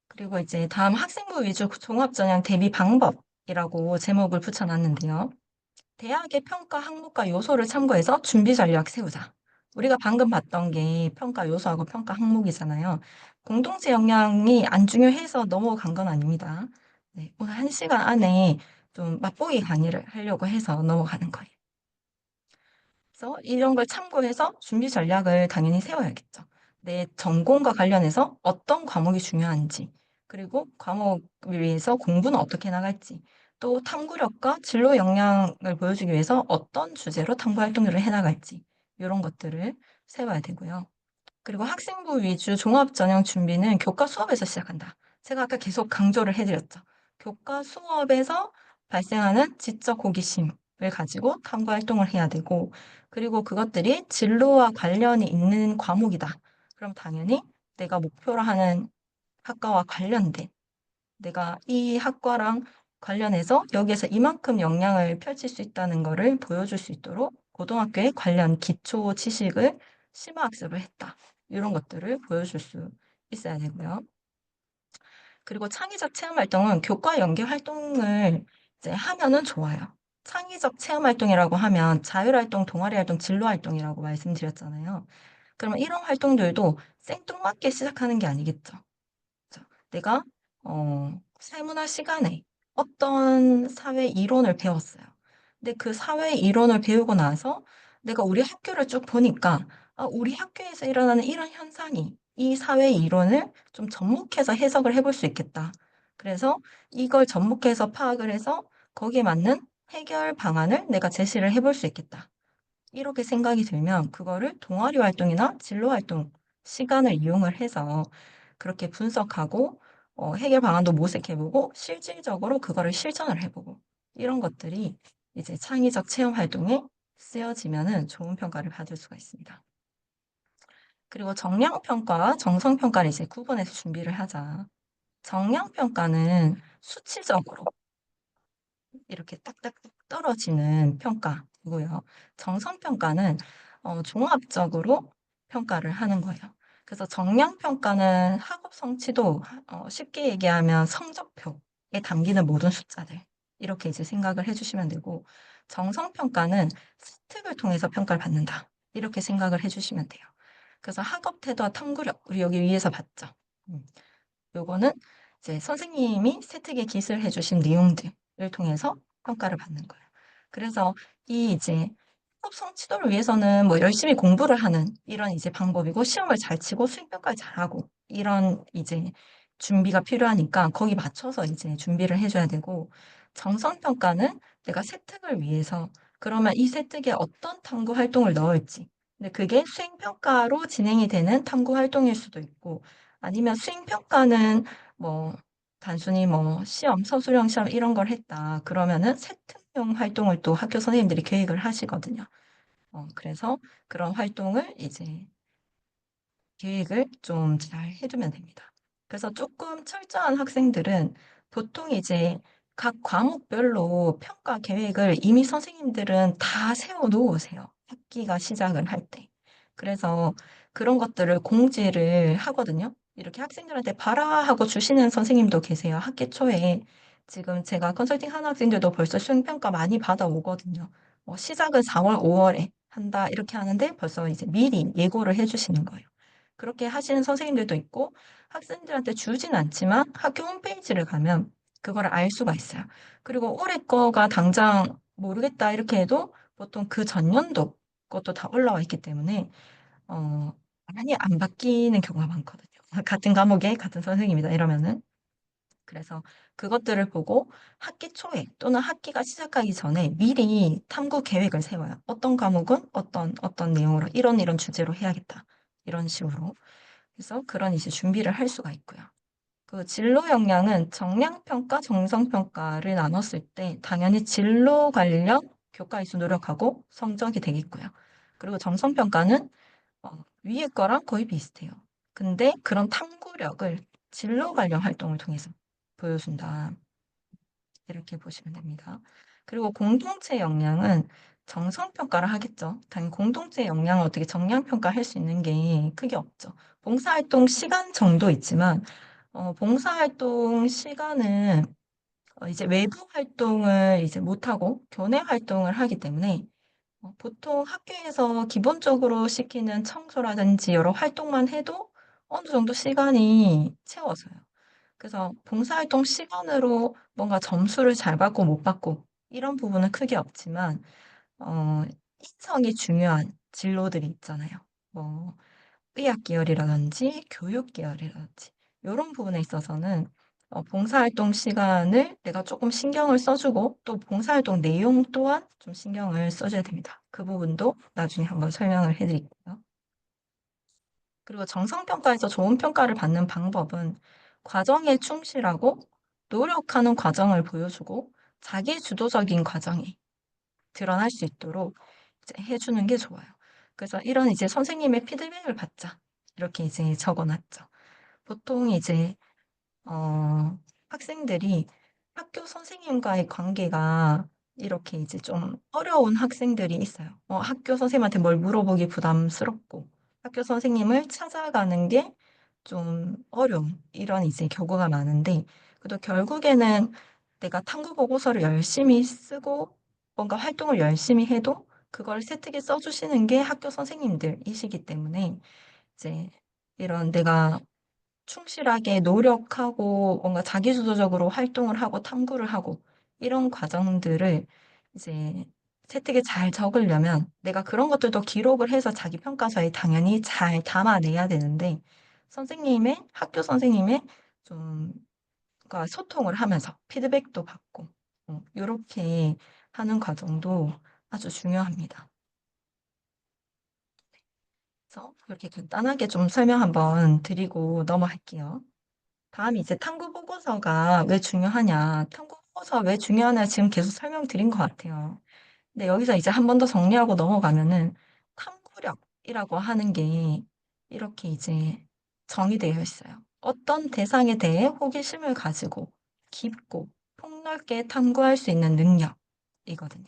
그리고 이제 다음 학생부 위주 종합전형 대비 방법이라고 제목을 붙여놨는데요. 대학의 평가 항목과 요소를 참고해서 준비 전략 세우자. 우리가 방금 봤던 게 평가 요소하고 평가 항목이잖아요. 공동체 역량이 안 중요해서 넘어간 건 아닙니다. 네, 오늘 1시간 안에 좀 맛보기 강의를 하려고 해서 넘어가는 거예요. 그래서 이런 걸 참고해서 준비 전략을 당연히 세워야겠죠. 내 전공과 관련해서 어떤 과목이 중요한지, 그리고 과목을 위해서 공부는 어떻게 나갈지, 또 탐구력과 진로 역량을 보여주기 위해서 어떤 주제로 탐구 활동들을 해나갈지, 이런 것들을 세워야 되고요. 그리고 학생부 위주 종합 전형 준비는 교과 수업에서 시작한다. 제가 아까 계속 강조를 해드렸죠. 교과 수업에서 발생하는 지적 호기심을 가지고 탐구 활동을 해야 되고, 그리고 그것들이 진로와 관련이 있는 과목이다. 그럼 당연히 내가 목표로 하는 학과와 관련된, 내가 이 학과랑 관련해서 여기에서 이만큼 역량을 펼칠 수 있다는 것을 보여줄 수 있도록 고등학교의 관련 기초 지식을 심화학습을 했다. 이런 것들을 보여줄 수 있어야 되고요. 그리고 창의적 체험 활동은 교과 연계 활동을 이제 하면은 좋아요. 창의적 체험 활동이라고 하면 자율활동, 동아리활동, 진로활동이라고 말씀드렸잖아요. 그러면 이런 활동들도 생뚱맞게 시작하는 게 아니겠죠. 그죠? 내가 세문화 시간에 어떤 사회 이론을 배웠어요. 근데 그 사회 이론을 배우고 나서 내가 우리 학교를 쭉 보니까 우리 학교에서 일어나는 이런 현상이 이 사회 이론을 좀 접목해서 해석을 해볼 수 있겠다. 그래서 이걸 접목해서 파악을 해서 거기에 맞는 해결 방안을 내가 제시를 해볼 수 있겠다. 이렇게 생각이 들면 그거를 동아리 활동이나 진로 활동 시간을 이용을 해서 그렇게 분석하고 해결 방안도 모색해보고 실질적으로 그거를 실천을 해보고 이런 것들이 이제 창의적 체험 활동에 쓰여지면은 좋은 평가를 받을 수가 있습니다. 그리고 정량 평가와 정성 평가를 이제 구분해서 준비를 하자. 정량 평가는 수치적으로 이렇게 딱딱딱 떨어지는 평가이고요. 정성 평가는 종합적으로 평가를 하는 거예요. 그래서 정량 평가는 학업 성취도 쉽게 얘기하면 성적표에 담기는 모든 숫자들 이렇게 이제 생각을 해주시면 되고 정성 평가는 스특을 통해서 평가를 받는다 이렇게 생각을 해주시면 돼요. 그래서 학업 태도와 탐구력 우리 여기 위에서 봤죠. 음. 요거는 이제 선생님이 세특에 기술해 주신 내용들을 통해서 평가를 받는 거예요. 그래서 이 이제 학업 성취도를 위해서는 뭐 열심히 공부를 하는 이런 이제 방법이고 시험을 잘 치고 수행평가를 잘하고 이런 이제 준비가 필요하니까 거기 맞춰서 이제 준비를 해줘야 되고 정성평가는 내가 세특을 위해서 그러면 이 세특에 어떤 탐구 활동을 넣을지 근데 그게 수행평가로 진행이 되는 탐구 활동일 수도 있고 아니면 수행평가는 뭐 단순히 뭐 시험, 서술형 시험 이런 걸 했다. 그러면은 세특용 활동을 또 학교 선생님들이 계획을 하시거든요. 그래서 그런 활동을 이제 계획을 좀 잘 해두면 됩니다. 그래서 조금 철저한 학생들은 보통 이제 각 과목별로 평가 계획을 이미 선생님들은 다 세워 놓으세요. 학기가 시작을 할 때. 그래서 그런 것들을 공지를 하거든요. 이렇게 학생들한테 봐라 하고 주시는 선생님도 계세요. 학기 초에. 지금 제가 컨설팅 하는 학생들도 벌써 수행평가 많이 받아오거든요. 시작은 4월, 5월에 한다 이렇게 하는데 벌써 이제 미리 예고를 해주시는 거예요. 그렇게 하시는 선생님들도 있고 학생들한테 주진 않지만 학교 홈페이지를 가면 그걸 알 수가 있어요. 그리고 올해 거가 당장 모르겠다 이렇게 해도 보통 그 전년도 것도 다 올라와 있기 때문에 어, 많이 안 바뀌는 경우가 많거든요. 같은 과목에 같은 선생님이다 이러면은 그래서 그것들을 보고 학기 초에 또는 학기가 시작하기 전에 미리 탐구 계획을 세워요. 어떤 과목은 어떤 내용으로 이런 주제로 해야겠다. 이런 식으로. 그래서 그런 이제 준비를 할 수가 있고요. 그 진로 역량은 정량평가, 정성평가를 나눴을 때 당연히 진로 관련 교과 이수 노력하고 성적이 되겠고요. 그리고 정성평가는 위에 거랑 거의 비슷해요. 근데 그런 탐구력을 진로 관련 활동을 통해서 보여준다. 이렇게 보시면 됩니다. 그리고 공동체 역량은 정성평가를 하겠죠. 단 공동체 역량을 어떻게 정량평가할 수 있는 게 크게 없죠. 봉사활동 시간 정도 있지만 봉사활동 시간은 이제 외부 활동을 이제 못하고 교내 활동을 하기 때문에 보통 학교에서 기본적으로 시키는 청소라든지 여러 활동만 해도 어느 정도 시간이 채워져요. 그래서 봉사활동 시간으로 뭔가 점수를 잘 받고 못 받고 이런 부분은 크게 없지만 인성이 중요한 진로들이 있잖아요. 뭐 의학 계열이라든지 교육 계열이라든지 요런 부분에 있어서는 봉사활동 시간을 내가 쪼끔 신경을 써 주고 또 봉사활동 내용 또한 좀 신경을 써 줘야 됩니다. 그 부분도 나중에 한번 설명을 해 드릴게요. 그리고 정성평가에서 좋은 평가를 받는 방법은 과정에 충실하고 노력하는 과정을 보여주고 자기 주도적인 과정이 드러날 수 있도록 이제 해 주는 게 좋아요. 그래서 이런 이제 선생님의 피드백을 받자. 이렇게 이제 적어 놨죠. 보통 이제 어 학생들이 학교 선생님과의 관계가 이렇게 이제 좀 어려운 학생들이 있어요. 학교 선생님한테 뭘 물어보기 부담스럽고 학교 선생님을 찾아가는 게 좀 어려운 이런 이제 경우가 많은데 그래도 결국에는 내가 탐구 보고서를 열심히 쓰고 뭔가 활동을 열심히 해도 그걸 세특에 써 주시는 게 학교 선생님들이시기 때문에 이제 이런 내가 충실하게 노력하고 뭔가 자기주도적으로 활동을 하고 탐구를 하고 이런 과정들을 이제 세특에 잘 적으려면 내가 그런 것들도 기록을 해서 자기 평가서에 당연히 잘 담아내야 되는데 학교 선생님의 좀 그러니까 소통을 하면서 피드백도 받고 요렇게 하는 과정도 아주 중요합니다. 그래서 이렇게 간단하게 좀 설명 한번 드리고 넘어갈게요. 다음이 이제 탐구 보고서가 왜 중요하냐, 탐구 보고서가 왜 중요하냐 지금 계속 설명드린 것 같아요. 근데 여기서 이제 한 번 더 정리하고 넘어가면은 탐구력이라고 하는 게 이렇게 이제 정의되어 있어요. 어떤 대상에 대해 호기심을 가지고 깊고 폭넓게 탐구할 수 있는 능력이거든요.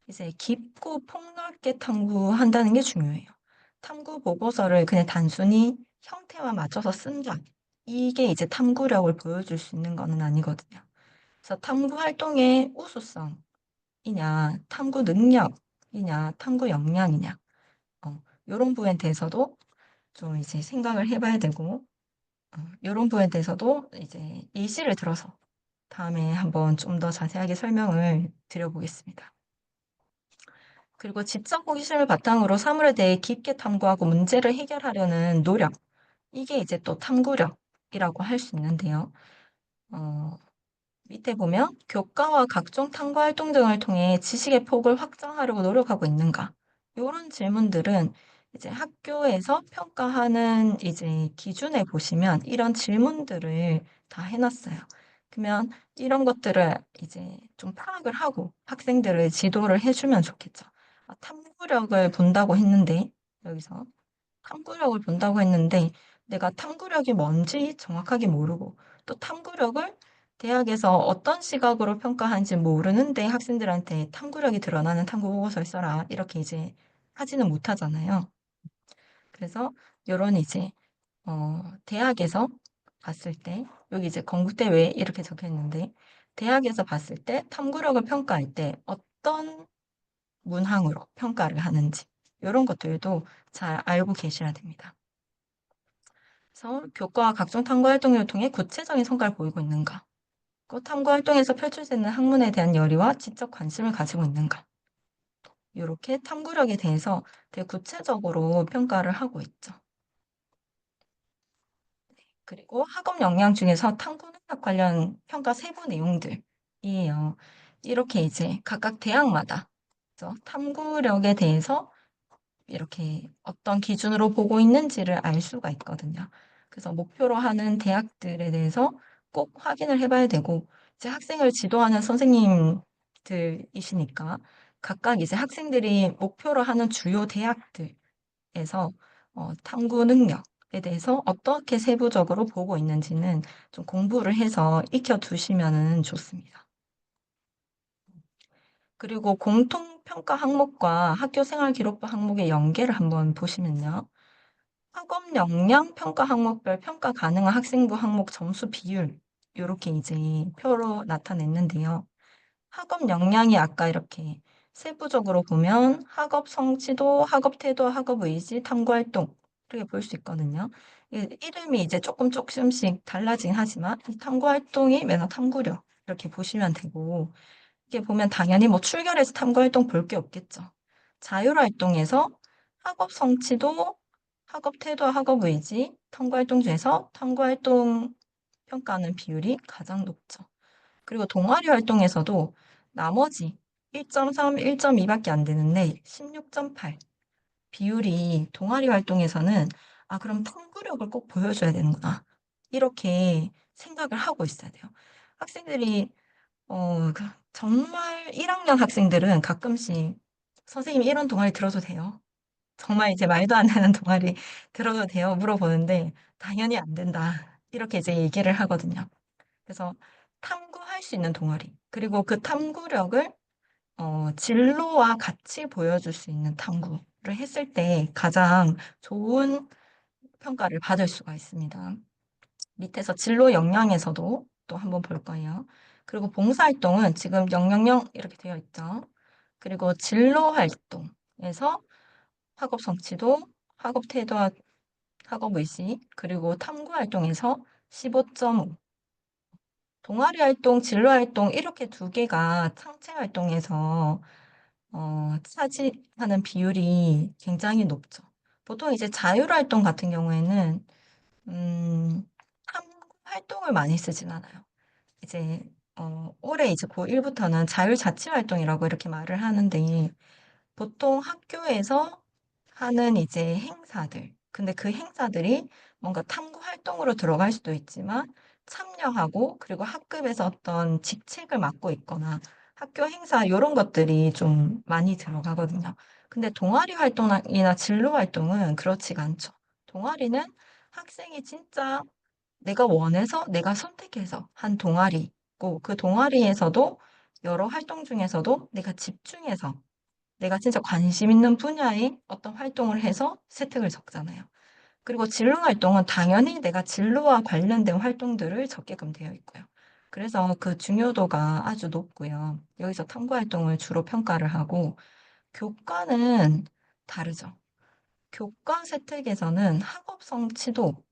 이제 깊고 폭넓게 탐구한다는 게 중요해요. 탐구 보고서를 그냥 단순히 형태만 맞춰서 쓴다. 이게 이제 탐구력을 보여줄 수 있는 거는 아니거든요. 그래서 탐구 활동의 우수성이냐, 탐구 능력이냐, 탐구 역량이냐, 요런 부분에 대해서도 좀 이제 생각을 해 봐야 되고, 요런 부분에 대해서도 이제 예시를 들어서 다음에 한번 좀 더 자세하게 설명을 드려 보겠습니다. 그리고 지적 호기심을 바탕으로 사물에 대해 깊게 탐구하고 문제를 해결하려는 노력. 이게 이제 또 탐구력이라고 할 수 있는데요. 어, 밑에 보면 교과와 각종 탐구 활동 등을 통해 지식의 폭을 확장하려고 노력하고 있는가? 요런 질문들은 이제 학교에서 평가하는 이제 기준에 보시면 이런 질문들을 다 해놨어요. 그러면 이런 것들을 이제 좀 파악을 하고 학생들을 지도를 해주면 좋겠죠. 탐구력을 본다고 했는데, 여기서 탐구력을 본다고 했는데, 내가 탐구력이 뭔지 정확하게 모르고, 또 탐구력을 대학에서 어떤 시각으로 평가하는지 모르는데 학생들한테 탐구력이 드러나는 탐구 보고서를 써라. 이렇게 이제 하지는 못하잖아요. 그래서 요런 이제 대학에서 봤을 때 여기 이제 건국대 왜 이렇게 적혀 있는데 대학에서 봤을 때 탐구력을 평가할 때 어떤 문항으로 평가를 하는지 요런 것들도 잘 알고 계셔야 됩니다. 그래서 교과와 각종 탐구 활동을 통해 구체적인 성과를 보이고 있는가? 그 탐구 활동에서 펼쳐지는 학문에 대한 열의와 지적 관심을 가지고 있는가? 요렇게 탐구력에 대해서 되게 구체적으로 평가를 하고 있죠. 그리고 학업 역량 중에서 탐구 능력 관련 평가 세부 내용들이에요. 이렇게 이제 각각 대학마다 그죠? 탐구력에 대해서 이렇게 어떤 기준으로 보고 있는지를 알 수가 있거든요. 그래서 목표로 하는 대학들에 대해서 꼭 확인을 해 봐야 되고 이제 학생을 지도하는 선생님들이시니까 각각 이제 학생들이 목표로 하는 주요 대학들에서 탐구 능력 대해서 어떻게 세부적으로 보고 있는지는 좀 공부를 해서 익혀두시면 좋습니다. 그리고 공통평가 항목과 학교생활기록부 항목의 연계를 한번 보시면요. 학업 역량 평가 항목별 평가 가능한 학생부 항목 점수 비율, 요렇게 이제 표로 나타냈는데요. 학업 역량이 아까 이렇게 세부적으로 보면 학업 성취도, 학업 태도, 학업 의지, 탐구 활동 이렇게 볼 수 있거든요. 이름이 이제 조금씩 달라지긴 하지만 이 탐구 활동이 매너 탐구력 이렇게 보시면 되고 이게 보면 당연히 뭐 출결해서 탐구 활동 볼 게 없겠죠. 자율 활동에서 학업 성취도, 학업 태도, 학업 의지, 탐구 활동 중에서 탐구 활동 평가하는 비율이 가장 높죠. 그리고 동아리 활동에서도 나머지 1.3, 1.2 밖에 안 되는데 16.8 비율이 동아리 활동에서는 '아 그럼 탐구력을 꼭 보여줘야 되는구나.' 이렇게 생각을 하고 있어야 돼요. 학생들이 정말 1 학년 학생들은 가끔씩 "선생님 이런 동아리 들어도 돼요?" 정말 이제 말도 안 되는 동아리 "들어도 돼요?" 물어보는데 "당연히 안 된다." 이렇게 이제 얘기를 하거든요. 그래서 탐구할 수 있는 동아리 그리고 그 탐구력을 진로와 같이 보여줄 수 있는 탐구를 했을 때 가장 좋은 평가를 받을 수가 있습니다. 밑에서 진로 역량에서도 또 한번 볼 거예요. 그리고 봉사활동은 지금 000 이렇게 되어 있죠. 그리고 진로 활동에서 학업 성취도, 학업 태도, 학업 의지, 그리고 탐구 활동에서 15.5 동아리 활동, 진로 활동 이렇게 두 개가 상체 활동에서 차지하는 비율이 굉장히 높죠. 보통 이제 자율 활동 같은 경우에는 탐구 활동을 많이 쓰진 않아요. 이제 올해 이제 고1 부터는 자율자치활동이라고 이렇게 말을 하는데 보통 학교에서 하는 이제 행사들 근데 그 행사들이 뭔가 탐구 활동으로 들어갈 수도 있지만 참여하고 그리고 학급에서 어떤 직책을 맡고 있거나 학교 행사 요런 것들이 좀 많이 들어가거든요. 근데 동아리 활동이나 진로 활동은 그렇지가 않죠. 동아리는 학생이 진짜 내가 원해서 내가 선택해서 한 동아리고 그 동아리에서도 여러 활동 중에서도 내가 집중해서 내가 진짜 관심 있는 분야의 어떤 활동을 해서 세특을 적잖아요. 그리고 진로 활동은 당연히 내가 진로와 관련된 활동들을 적게끔 되어 있고요. 그래서 그 중요도가 아주 높고요. 여기서 탐구 활동을 주로 평가를 하고 교과는 다르죠. 교과 세특에서는 학업 성취도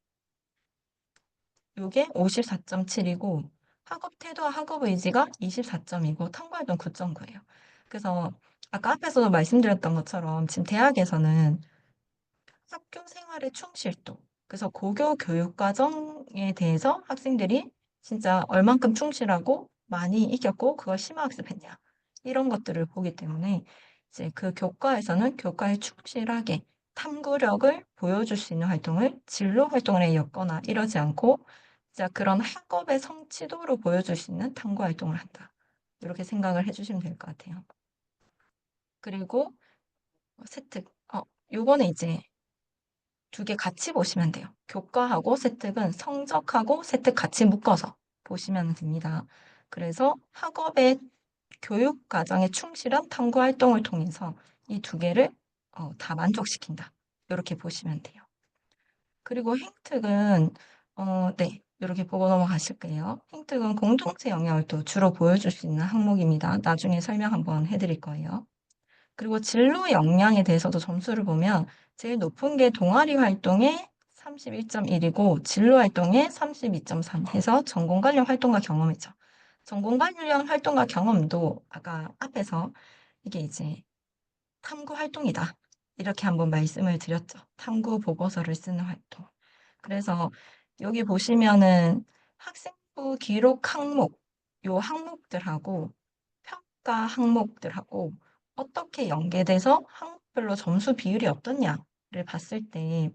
요게 54.7 이고 학업 태도와 학업 의지가 24 이고 탐구 활동 9.9 예요. 그래서 아까 앞에서도 말씀드렸던 것처럼 지금 대학에서는 학교 생활의 충실도 그래서 고교 교육 과정에 대해서 학생들이 진짜 얼만큼 충실하고 많이 익혔고 그걸 심화학습했냐 이런 것들을 보기 때문에 이제 그 교과에서는 교과에 충실하게 탐구력을 보여줄 수 있는 활동을 진로 활동을 엮거나 이러지 않고 진짜 그런 학업의 성취도로 보여줄 수 있는 탐구 활동을 한다. 이렇게 생각을 해 주시면 될 것 같아요. 그리고 세특 요거는 이제 두 개 같이 보시면 돼요. 교과하고 세특은 성적하고 세특 같이 묶어서 보시면 됩니다. 그래서 학업의 교육 과정에 충실한 탐구 활동을 통해서 이 두 개를 다 만족시킨다. 요렇게 보시면 돼요. 그리고 행특은 네. 요렇게 보고 넘어가실게요. 행특은 공동체 영역을 또 주로 보여줄 수 있는 항목입니다. 나중에 설명 한번 해 드릴 거예요. 그리고 진로 역량에 대해서도 점수를 보면 제일 높은 게 동아리 활동에 31.1 이고 진로 활동에 32.3 해서 전공 관련 활동과 경험이죠. 전공 관련 활동과 경험도 아까 앞에서 이게 이제 탐구 활동이다. 이렇게 한번 말씀을 드렸죠. 탐구 보고서를 쓰는 활동. 그래서 여기 보시면은 학생부 기록 항목, 요 항목들하고 평가 항목들하고 어떻게 연계돼서 항목별로 점수 비율이 어떻냐를 봤을 때,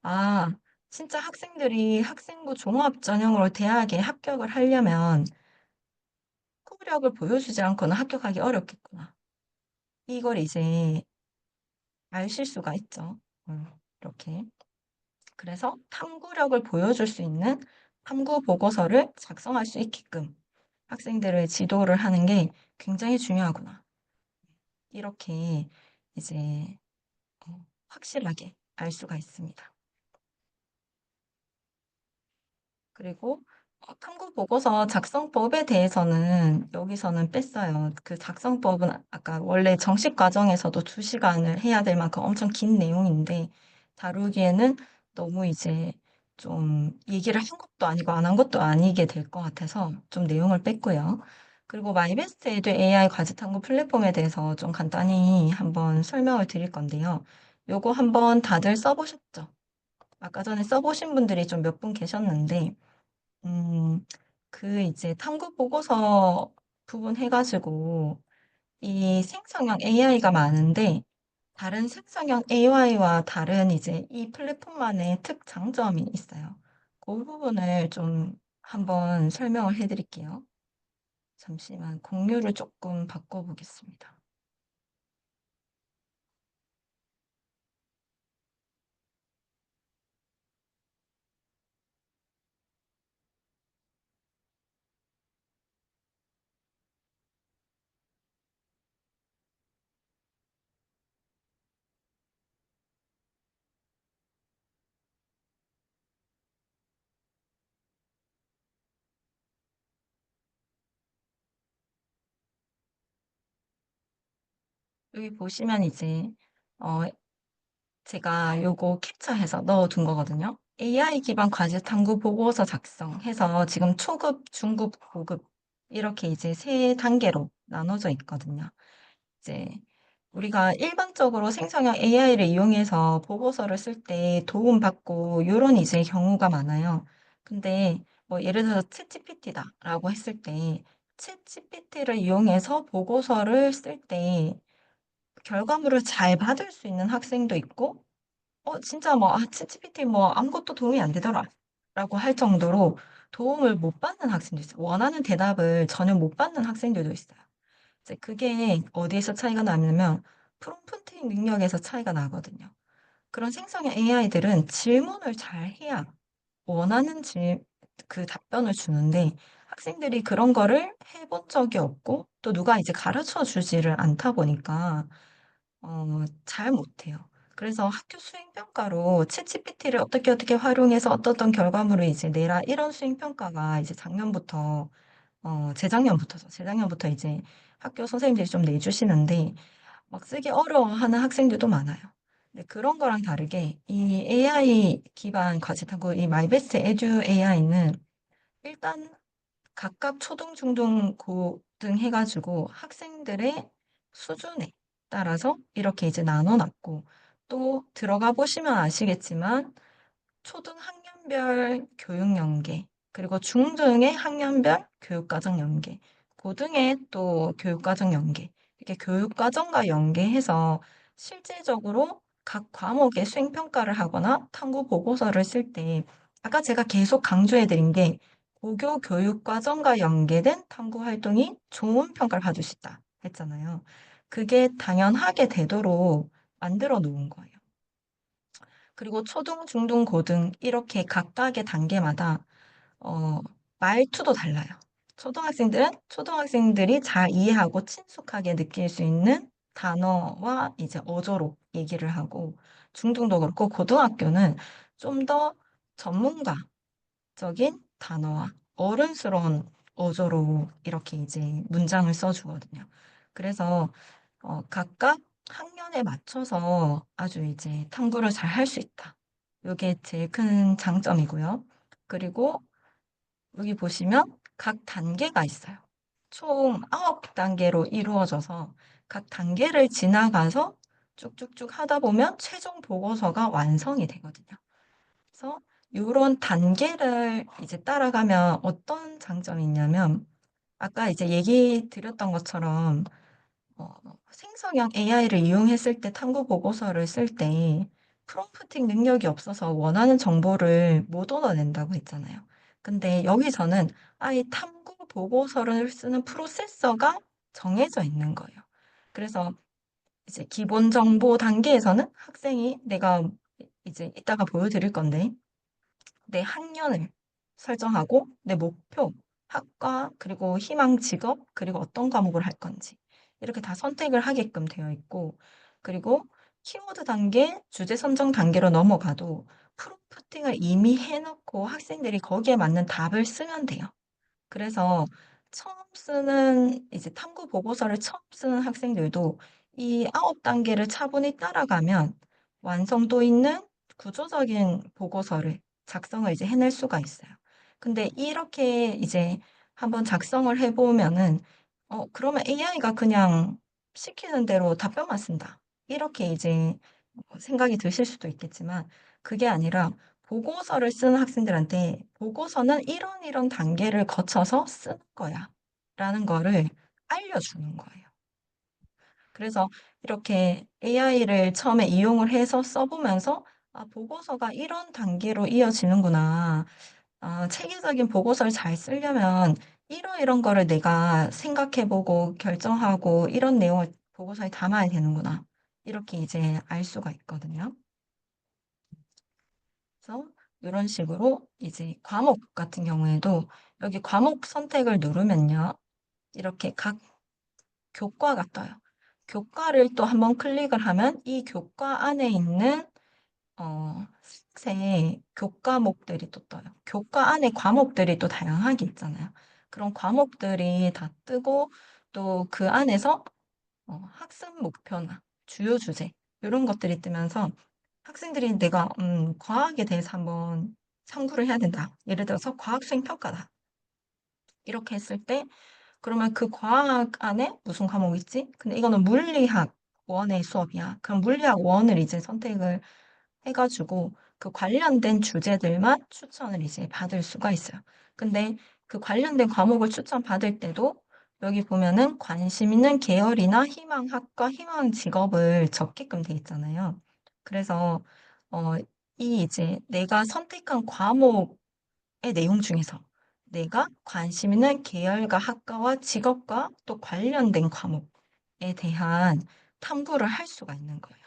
아, 진짜 학생들이 학생부 종합 전형으로 대학에 합격을 하려면 학구력을 보여주지 않고는 합격하기 어렵겠구나. 이걸 이제 아실 수가 있죠. 이렇게. 그래서 탐구력을 보여줄 수 있는 탐구 보고서를 작성할 수 있게끔 학생들을 지도를 하는 게 굉장히 중요하구나. 이렇게 이제 확실하게 알 수가 있습니다. 그리고 탐구 보고서 작성법에 대해서는 여기서는 뺐어요. 그 작성법은 아까 원래 정식 과정에서도 2시간을 해야 될 만큼 엄청 긴 내용인데 다루기에는 너무 이제 좀 얘기를 한 것도 아니고 안 한 것도 아니게 될 것 같아서 좀 내용을 뺐고요. 그리고 마이베스트 에듀 AI 과제 탐구 플랫폼에 대해서 좀 간단히 한번 설명을 드릴 건데요. 요거 한번 다들 써보셨죠? 아까 전에 써보신 분들이 좀 몇 분 계셨는데 음, 그 이제 탐구 보고서 부분 해가지고 이 생성형 AI가 많은데 다른 생성형 AI와 다른 이제 이 플랫폼만의 특장점이 있어요. 그 부분을 좀 한번 설명을 해드릴게요. 잠시만 공유를 조금 바꿔보겠습니다. 여기 보시면 이제 어, 제가 요거 캡처해서 넣어둔 거거든요. AI 기반 과제 탐구 보고서 작성해서 지금 초급, 중급, 고급 이렇게 이제 3단계로 나눠져 있거든요. 이제 우리가 일반적으로 생성형 AI를 이용해서 보고서를 쓸 때 도움받고 요런 이제 경우가 많아요. 근데 뭐 예를 들어서 챗GPT다라고 했을 때 챗GPT를 이용해서 보고서를 쓸 때 결과물을 잘 받을 수 있는 학생도 있고 진짜 뭐, 챗GPT 뭐 아무것도 도움이 안 되더라. 라고 할 정도로 도움을 못 받는 학생도 있어요. 원하는 대답을 전혀 못 받는 학생들도 있어요. 이제 그게 어디에서 차이가 나냐면 프롬프팅 능력에서 차이가 나거든요. 그런 생성형 AI들은 질문을 잘 해야 원하는 그 답변을 주는데 학생들이 그런 거를 해본 적이 없고 또 누가 이제 가르쳐 주지를 않다 보니까 잘 못해요. 그래서 학교 수행평가로 챗GPT를 어떻게 활용해서 어떤 결과물을 이제 내라 이런 수행평가가 이제 작년부터 재작년부터죠. 재작년부터 이제 학교 선생님들이 좀 내주시는데 막 쓰기 어려워하는 학생들도 많아요. 근데 그런 거랑 다르게 이 AI 기반 과제 탐구 이 마이베스트 에듀 AI는 일단 각각 초등, 중등, 고등 해가지고 학생들의 수준에 따라서 이렇게 이제 나눠놨고 또 들어가 보시면 아시겠지만 초등 학년별 교육 연계 그리고 중등의 학년별 교육과정 연계 고등의 또 교육과정 연계 이렇게 교육과정과 연계해서 실질적으로 각 과목의 수행평가를 하거나 탐구 보고서를 쓸 때 아까 제가 계속 강조해 드린 게 고교 교육과정과 연계된 탐구 활동이 좋은 평가를 받을 수 있다 했잖아요. 그게 당연하게 되도록 만들어 놓은 거예요. 그리고 초등, 중등, 고등 이렇게 각각의 단계마다 어, 말투도 달라요. 초등학생들은 초등학생들이 잘 이해하고 친숙하게 느낄 수 있는 단어와 이제 어조로 얘기를 하고 중등도 그렇고 고등학교는 좀 더 전문가적인 단어와 어른스러운 어조로 이렇게 이제 문장을 써주거든요. 그래서 각각 학년에 맞춰서 아주 이제 탐구를 잘 할 수 있다. 이게 제일 큰 장점이고요. 그리고 여기 보시면 각 단계가 있어요. 총 9단계로 이루어져서 각 단계를 지나가서 쭉쭉쭉 하다 보면 최종 보고서가 완성이 되거든요. 그래서 이런 단계를 이제 따라가면 어떤 장점이 있냐면 아까 이제 얘기 드렸던 것처럼 어, 생성형 AI를 이용했을 때 탐구 보고서를 쓸 때 프롬프팅 능력이 없어서 원하는 정보를 못 얻어낸다고 했잖아요. 근데 여기서는 아예 탐구 보고서를 쓰는 프로세서가 정해져 있는 거예요. 그래서 이제 기본 정보 단계에서는 학생이 내가 이제 이따가 보여드릴 건데, 내 학년을 설정하고, 내 목표, 학과, 그리고 희망 직업, 그리고 어떤 과목을 할 건지, 이렇게 다 선택을 하게끔 되어 있고, 그리고 키워드 단계, 주제 선정 단계로 넘어가도 프롬프팅을 이미 해놓고 학생들이 거기에 맞는 답을 쓰면 돼요. 그래서 처음 쓰는 이제 탐구 보고서를 처음 쓰는 학생들도 이 9단계를 차분히 따라가면 완성도 있는 구조적인 보고서를 작성을 이제 해낼 수가 있어요. 근데 이렇게 이제 한번 작성을 해보면은 그러면 AI가 그냥 시키는 대로 답변만 쓴다. 이렇게 이제 생각이 드실 수도 있겠지만 그게 아니라 보고서를 쓰는 학생들한테 보고서는 이런 이런 단계를 거쳐서 쓰는 거야. 라는 거를 알려주는 거예요. 그래서 이렇게 AI를 처음에 이용을 해서 써보면서 아, 보고서가 이런 단계로 이어지는구나. 아, 체계적인 보고서를 잘 쓰려면 이런 거를 내가 생각해보고 결정하고 이런 내용을 보고서에 담아야 되는구나. 이렇게 이제 알 수가 있거든요. 그래서 이런 식으로 이제 과목 같은 경우에도 여기 과목 선택을 누르면요. 이렇게 각 교과가 떠요. 교과를 또 한번 클릭을 하면 이 교과 안에 있는 새 교과목들이 또 떠요. 교과 안에 과목들이 또 다양하게 있잖아요. 그런 과목들이 다 뜨고 또 그 안에서 학습 목표나 주요 주제 이런 것들이 뜨면서 학생들이 내가 과학에 대해서 한번 탐구를 해야 된다. 예를 들어서 과학 수행 평가다. 이렇게 했을 때 그러면 그 과학 안에 무슨 과목이 있지? 근데 이거는 물리학 원의 수업이야. 그럼 물리학 원을 이제 선택을 해가지고 그 관련된 주제들만 추천을 이제 받을 수가 있어요. 근데 그 관련된 과목을 추천받을 때도 여기 보면은 관심 있는 계열이나 희망학과 희망 직업을 적게끔 돼 있잖아요. 그래서 어, 이 이제 내가 선택한 과목의 내용 중에서 내가 관심 있는 계열과 학과와 직업과 또 관련된 과목에 대한 탐구를 할 수가 있는 거예요.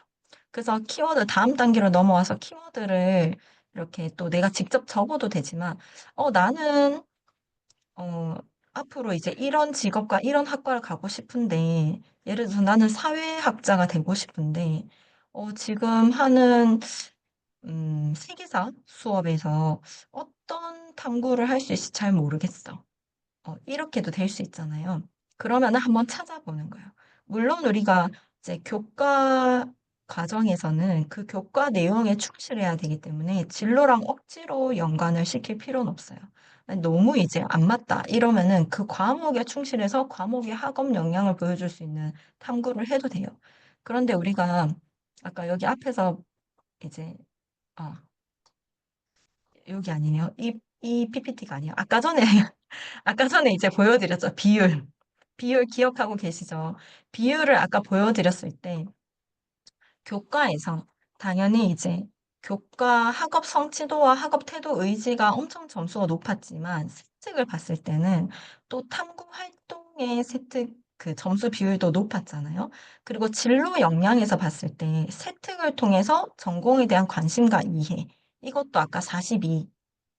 그래서 키워드 다음 단계로 넘어와서 키워드를 이렇게 또 내가 직접 적어도 되지만, 나는, 어, 앞으로 이제 이런 직업과 이런 학과를 가고 싶은데, 예를 들어서 나는 사회학자가 되고 싶은데, 지금 하는, 세계사 수업에서 어떤 탐구를 할 수 있을지 잘 모르겠어. 이렇게도 될 수 있잖아요. 그러면은 한번 찾아보는 거예요. 물론 우리가 이제 교과 과정에서는 그 교과 내용에 충실해야 되기 때문에 진로랑 억지로 연관을 시킬 필요는 없어요. 아니, 너무 이제 안 맞다 이러면은 그 과목에 충실해서 과목의 학업 역량을 보여줄 수 있는 탐구를 해도 돼요. 그런데 우리가 아까 여기 앞에서 이제 어, 여기 아니에요. 이 PPT가 아니에요. 아까 전에 아까 전에 이제 보여드렸죠. 비율. 비율 기억하고 계시죠? 비율을 아까 보여드렸을 때 교과에서 당연히 이제 교과 학업 성취도와 학업 태도 의지가 엄청 점수가 높았지만 세특을 봤을 때는 또 탐구 활동의 세특 그 점수 비율도 높았잖아요. 그리고 진로 역량에서 봤을 때 세특을 통해서 전공에 대한 관심과 이해 이것도 아까 42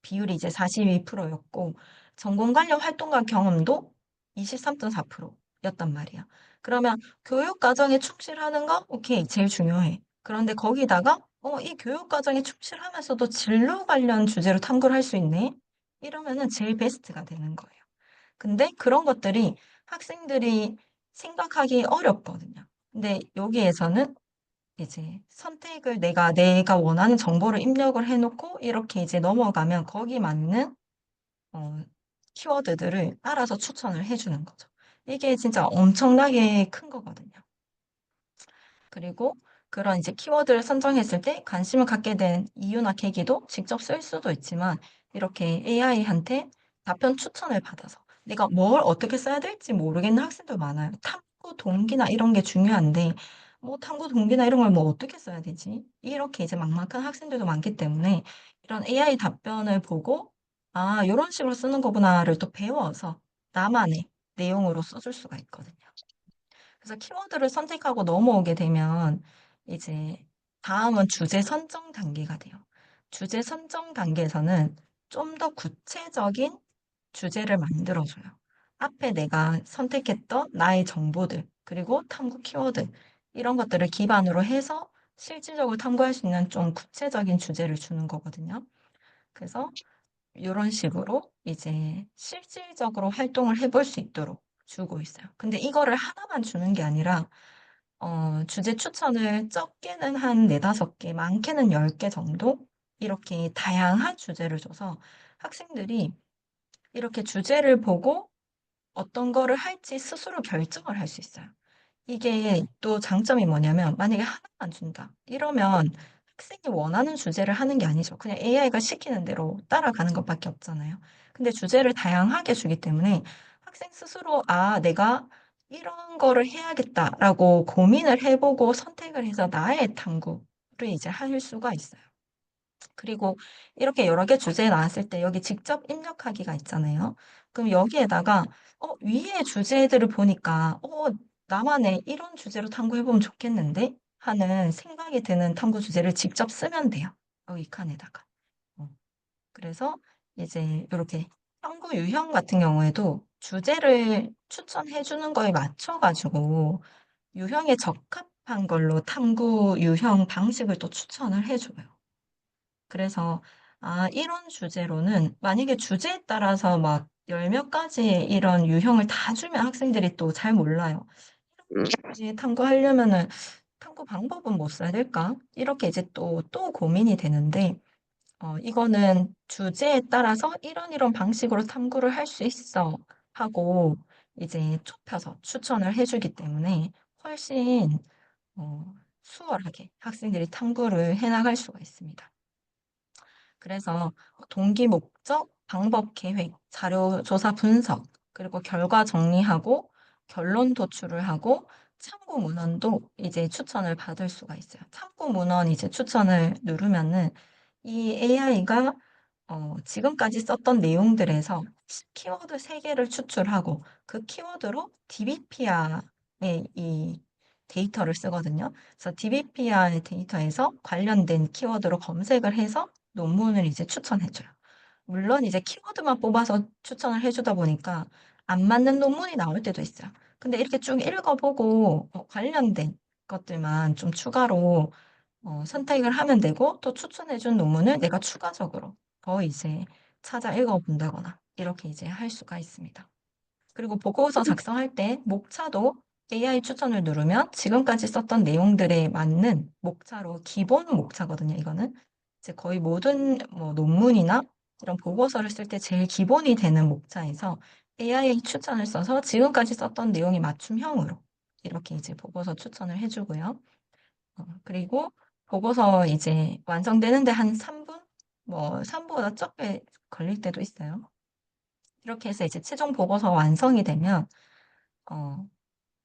비율이 이제 42%였고 전공 관련 활동과 경험도 23.4%였단 말이야. 그러면 교육 과정에 충실하는 거 오케이 제일 중요해. 그런데 거기다가 이 교육 과정에 충실하면서도 진로 관련 주제로 탐구를 할 수 있네. 이러면은 제일 베스트가 되는 거예요. 근데 그런 것들이 학생들이 생각하기 어렵거든요. 근데 여기에서는 이제 선택을 내가 원하는 정보를 입력을 해놓고 이렇게 이제 넘어가면 거기 맞는 어, 키워드들을 알아서 추천을 해주는 거죠. 이게 진짜 엄청나게 큰 거거든요. 그리고 그런 이제 키워드를 선정했을 때 관심을 갖게 된 이유나 계기도 직접 쓸 수도 있지만 이렇게 AI한테 답변 추천을 받아서 내가 뭘 어떻게 써야 될지 모르겠는 학생도 많아요. 탐구 동기나 이런 게 중요한데 뭐 탐구 동기나 이런 걸 뭐 어떻게 써야 되지? 이렇게 이제 막막한 학생들도 많기 때문에 이런 AI 답변을 보고 아, 이런 식으로 쓰는 거구나를 또 배워서 나만의 내용으로 써줄 수가 있거든요. 그래서 키워드를 선택하고 넘어오게 되면 이제 다음은 주제 선정 단계가 돼요. 주제 선정 단계에서는 좀 더 구체적인 주제를 만들어줘요. 앞에 내가 선택했던 나의 정보들, 그리고 탐구 키워드, 이런 것들을 기반으로 해서 실질적으로 탐구할 수 있는 좀 구체적인 주제를 주는 거거든요. 그래서 이런 식으로 이제 실질적으로 활동을 해볼 수 있도록 주고 있어요. 근데 이거를 하나만 주는 게 아니라 주제 추천을 적게는 한 4-5 개, 많게는 10개 정도 이렇게 다양한 주제를 줘서 학생들이 이렇게 주제를 보고 어떤 거를 할지 스스로 결정을 할 수 있어요. 이게 또 장점이 뭐냐면 만약에 하나만 준다 이러면 학생이 원하는 주제를 하는 게 아니죠. 그냥 AI가 시키는 대로 따라가는 것밖에 없잖아요. 근데 주제를 다양하게 주기 때문에 학생 스스로 '아 내가 이런 거를 해야겠다.'라고 고민을 해 보고 선택을 해서 나의 탐구를 이제 할 수가 있어요. 그리고 이렇게 여러 개 주제 나왔을 때 여기 직접 입력하기가 있잖아요. 그럼 여기에다가 위에 주제들을 보니까 '나만의 이런 주제로 탐구해 보면 좋겠는데?' 하는 생각이 드는 탐구 주제를 직접 쓰면 돼요, 여기 칸에다가. 어 그래서 이제 요렇게 탐구 유형 같은 경우에도 주제를 추천해 주는 거에 맞춰 가지고 유형에 적합한 걸로 탐구 유형 방식을 또 추천을 해 줘요. 그래서 이런 주제로는 만약에 주제에 따라서 막 열 몇 가지 이런 유형을 다 주면 학생들이 또 잘 몰라요. 음. '이런 주제 탐구하려면은 탐구 방법은 뭐 써야 될까?' 이렇게 이제 또 고민이 되는데 이거는 "주제에 따라서 이런 이런 방식으로 탐구를 할 수 있어." 하고 이제 좁혀서 추천을 해 주기 때문에 훨씬 수월하게 학생들이 탐구를 해 나갈 수가 있습니다. 그래서 동기 목적, 방법 계획, 자료 조사 분석, 그리고 결과 정리하고 결론 도출을 하고 참고 문헌도 이제 추천을 받을 수가 있어요. 참고 문헌 이제 추천을 누르면은 이 AI가 지금까지 썼던 내용들에서 키워드 3 개를 추출하고 그 키워드로 DBPR의 이 데이터를 쓰거든요. 그래서 DBPR의 데이터에서 관련된 키워드로 검색을 해서 논문을 이제 추천해 줘요. 물론 이제 키워드만 뽑아서 추천을 해 주다 보니까 안 맞는 논문이 나올 때도 있어요. 근데 이렇게 쭉 읽어 보고 관련된 것들만 좀 추가로 선택을 하면 되고 또 추천해 준 논문을 내가 추가적으로 더 이제 찾아 읽어 본다거나 이렇게 이제 할 수가 있습니다. 그리고 보고서 작성할 때 목차도 AI 추천을 누르면 지금까지 썼던 내용들에 맞는 목차로 기본 목차거든요, 이거는. 이제 거의 모든 뭐 논문이나 이런 보고서를 쓸 때 제일 기본이 되는 목차에서 AI 추천을 써서 지금까지 썼던 내용이 맞춤형으로 이렇게 이제 보고서 추천을 해 주고요. 그리고 보고서 이제 완성되는 데 한 3 분? 뭐 3 분보다 적게 걸릴 때도 있어요. 이렇게 해서 이제 최종 보고서 완성이 되면 어